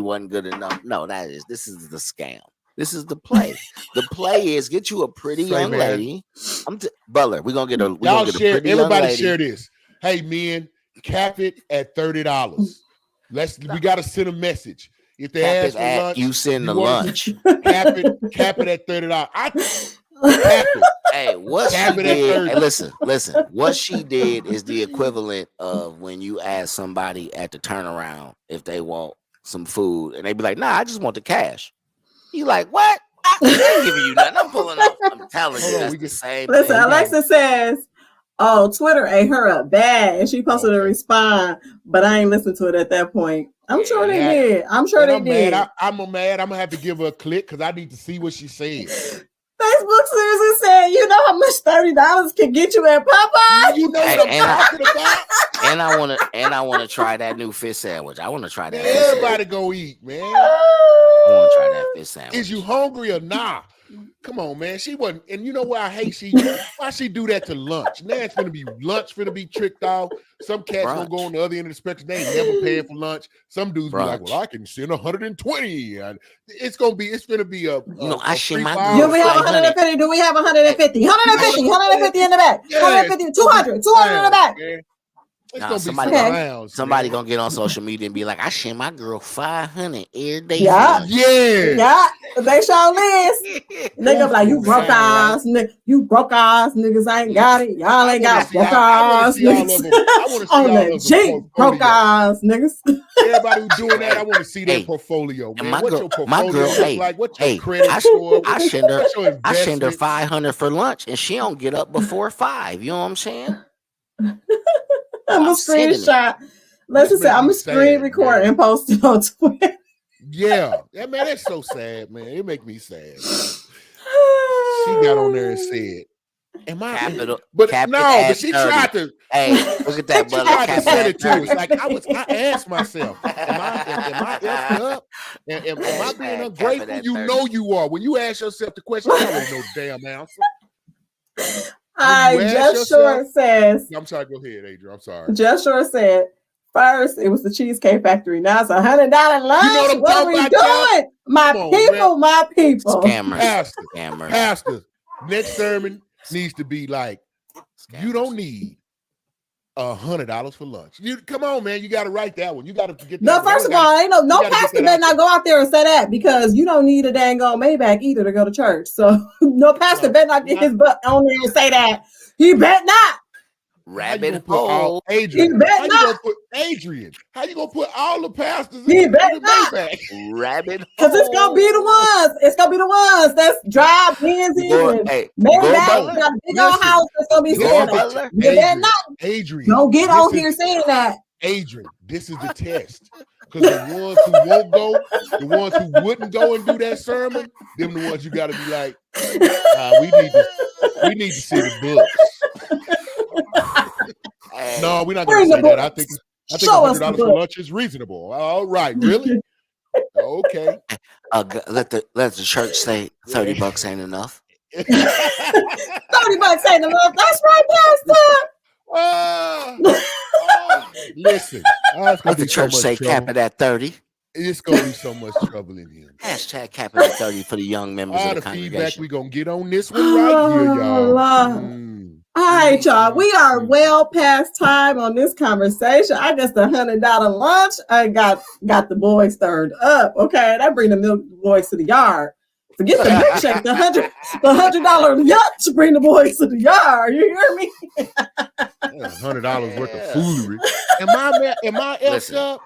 wasn't good enough. No, this is the scam. This is the play. The play is get you a pretty young lady. Butler, we're going to get a pretty young lady. Everybody share this. Hey, men, cap it at $30. We got to send a message. If they ask for lunch, you send the lunch. Cap it at $30. Hey, what she did? Hey, listen. What she did is the equivalent of when you ask somebody at the turnaround if they want some food, and they be like, "Nah, I just want the cash." You like, what? I ain't giving you nothing. I'm pulling up. I'm telling you, that's the same. Listen, thing. Alexa says, Oh, Twitter ate her up bad, and she posted a response, but I ain't listened to it at that point. I'm sure they did. I'm sure they did. I'm mad. I'm gonna have to give her a click because I need to see what she said. Facebook seriously said, "You know how much $30 can get you at Popeye?" You know what I'm talking about. And I wanna try that new fish sandwich. I wanna try that. Everybody go eat, man. I wanna try that fish sandwich. Is you hungry or nah? Come on, man. She wasn't, and you know what I hate? Why she do that to lunch? Now it's gonna be lunch, gonna be tricked off. Some cats gonna go on the other end of the spectrum. They ain't never paying for lunch. Some dudes be like, "Well, I can send 120." And it's gonna be a. I share my. Do we have 150? Do we have 150? 150 in the back. 150, 200 in the back. Somebody gonna get on social media and be like, I share my girl 500 every day. Yeah. They sure is. They gonna be like, you broke ass niggas ain't got it. Y'all ain't got broke ass niggas on the Jeep. Broke ass niggas. Everybody who's doing that, I want to see their portfolio, man. What's your portfolio look like? What's your credit score? I send her 500 for lunch, and she don't get up before 5. You know what I'm saying? I'm a screenshot. Let's just say I'm a screen record and post it on Twitter. Yeah, man, that's so sad, man. It make me sad. She got on there and said, "Am I?" But she tried to. Hey, look at that, Butla. She tried to set it too. It's like I asked myself, "Am I effed up? Am I being ungrateful?" You know you are. When you ask yourself the question, you don't know damn answer. Just Short says. I'm sorry. Go ahead, Adrian. I'm sorry. Just Short said. First, it was the Cheesecake Factory. Now it's $100 lunch. You know what are we doing? My people. Scammers. Pastor. Next sermon needs to be like, you don't need $100 for lunch. You come on, man. You got to write that one. You got to get that. No, first of all, ain't no pastor better not go out there and say that because you don't need a dang old Maybach either to go to church. So no pastor better not get his butt on there and say that. He bet not. Rabbit hole. Adrian. How you gonna put Adrian? How you gonna put all the pastors in the Maybach? Rabbit hole. Because it's gonna be the ones. It's gonna be the ones that's drive Benz in. Maybach got a big old house that's gonna be standing. You better not. Adrian. Don't get on here saying that. Adrian, this is the test. Because the ones who won't go, the ones who wouldn't go and do that sermon, them the ones you got to be like, we need to see the books. No, we're not going to say that. I think $100 for lunch is reasonable. All right, really? Okay. Let the church say $30 ain't enough. $30 ain't enough. That's right, Pastor. Listen, let the church say cap it at 30. It's gonna be so much trouble in here. Hashtag cap it at 30 for the young members of the congregation. Feedback we gonna get on this one right here, y'all. All right, y'all. We are well past time on this conversation. I guess the $100 lunch, I got the boys stirred up. Okay, that bring the milk boys to the yard. Forget the milkshake, the $100 lunch bring the boys to the yard. You hear me? $100 worth of foolery. Am I effed up?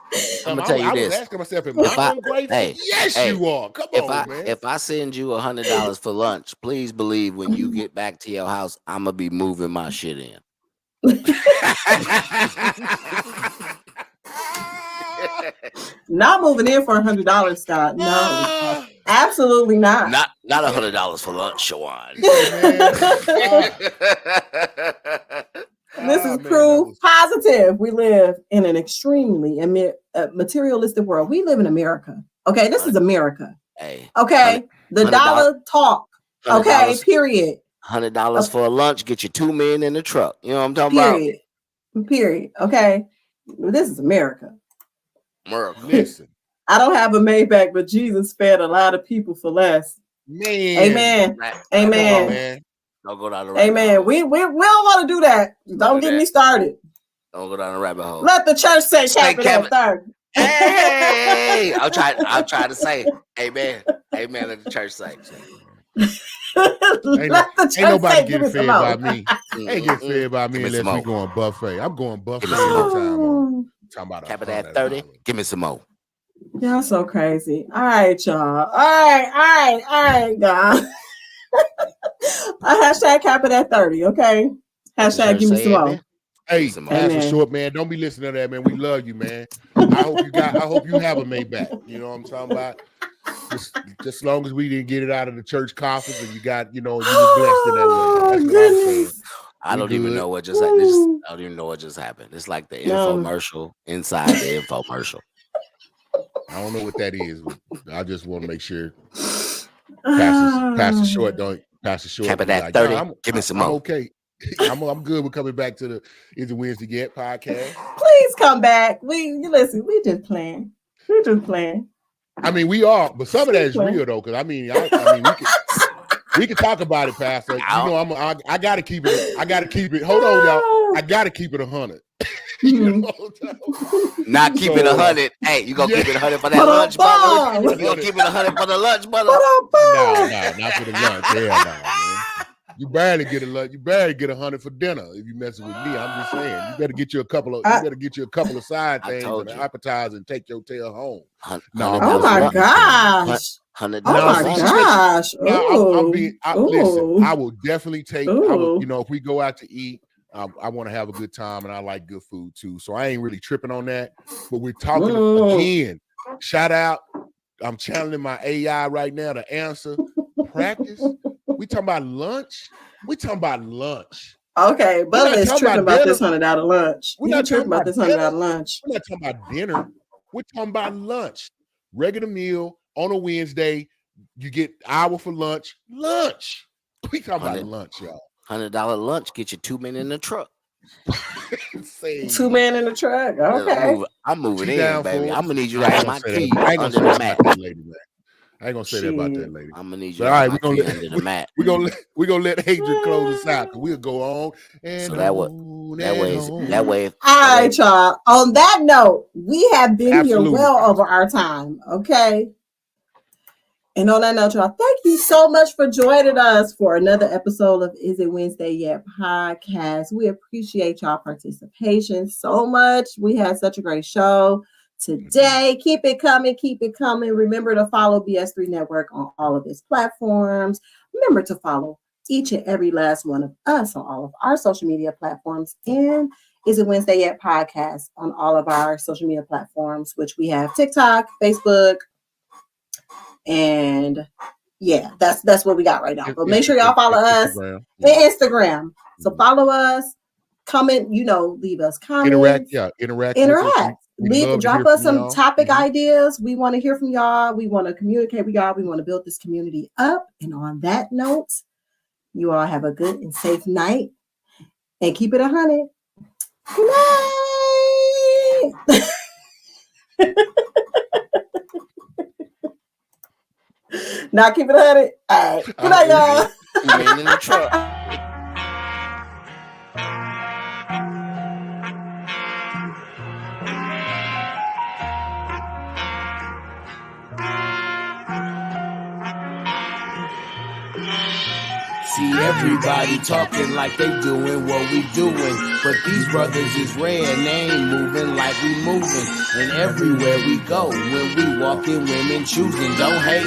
I'm gonna tell you this. I was asking myself, am I ungrateful? Yes, you are. Come on, man. If I send you $100 for lunch, please believe when you get back to your house, I'm gonna be moving my shit in. Not moving in for $100, Scott. No. Absolutely not. Not $100 for lunch, Shawan. This is proof positive. We live in an extremely materialistic world. We live in America. Okay, this is America. Hey. Okay, the dollar talk. Okay, period. $100 for a lunch get you 2 million in the truck. You know what I'm talking about? Period. Okay, this is America. Listen. I don't have a Maybach, but Jesus fed a lot of people for less. Man. Amen. Amen. Man. Don't go down the rabbit Amen. hole. We don't want to do that. Don't get me started. Don't go down the rabbit hole. Let the church say capital third. Hey, I'll try to say, amen. Amen. Let the church say. Ain't nobody getting fed by me. Ain't getting fed by me unless we going buffet. I'm going buffet every time. Talking about cap it at 30. Give me some more. Y'all so crazy. All right, y'all. All right, God. I hashtag cap it at 30, okay? Hashtag give me some more. Hey, Pastor Short, man, don't be listening to that, man. We love you, man. I hope you have a Maybach. You know what I'm talking about? Just as long as we didn't get it out of the church coffers and you got, you were blessed in that way. That's what I'm saying. I don't even know what just happened. I don't even know what just happened. It's like the infomercial inside the infomercial. I don't know what that is, but I just want to make sure Pastor Short cap it at 30. Give me some more. Okay. I'm good with coming back to the Is It Wednesday Yet podcast. Please come back. Listen, we just playing. I mean, we are, but some of that is real though, because I mean, we can talk about it, Pastor. I gotta keep it. Hold on, y'all. I gotta keep it 100. Not keep it 100. Hey, you gonna keep it 100 for that lunch, brother? You gonna keep it 100 for the lunch, brother? No, not for the lunch. Yeah, no, man. You barely get a lunch. You barely get 100 for dinner if you messing with me. I'm just saying, you better get you a couple of side things and an appetizer and take your tail home. No, oh my gosh. $100. Oh my gosh. Listen, I will definitely take. If we go out to eat, I want to have a good time, and I like good food too. So I ain't really tripping on that. But we're talking again. Shout out. I'm channeling my AI right now to answer. Practice. We talking about lunch. Okay, Butla is tripping about this $100 lunch. We're not tripping about this $100 lunch. We're not talking about dinner. We're talking about lunch. Regular meal on a Wednesday. You get an hour for lunch. Lunch. We talking about lunch, y'all. $100 lunch get you 2 men in the truck. 2 men in the truck. Okay. I'm moving in, baby. I'm gonna need you to have my key under the mat. I ain't gonna say that about that lady. I'm gonna need you to have my key under the mat. We're gonna let Adrian close us out, because we'll go on. And so that way. All right, y'all. On that note, we have been here well over our time. Okay. And on that note, y'all, thank you so much for joining us for another episode of Is It Wednesday Yet podcast. We appreciate y'all participation so much. We had such a great show today. Keep it coming. Remember to follow BS3 Network on all of its platforms. Remember to follow each and every last one of us on all of our social media platforms. And Is It Wednesday Yet podcast on all of our social media platforms, which we have TikTok, Facebook, and yeah, that's what we got right now. But make sure y'all follow us and Instagram. So follow us, comment, leave us comments. Interact. Drop us some topic ideas. We want to hear from y'all. We want to communicate with y'all. We want to build this community up. And on that note, you all have a good and safe night and keep it 100. Good night. Not keep it 100. All right. Good night, y'all. Man in the truck. See everybody talking like they doing what we doing, but these brothers is rare and they ain't moving like we moving. And everywhere we go, when we walking, women choosing. Don't hate.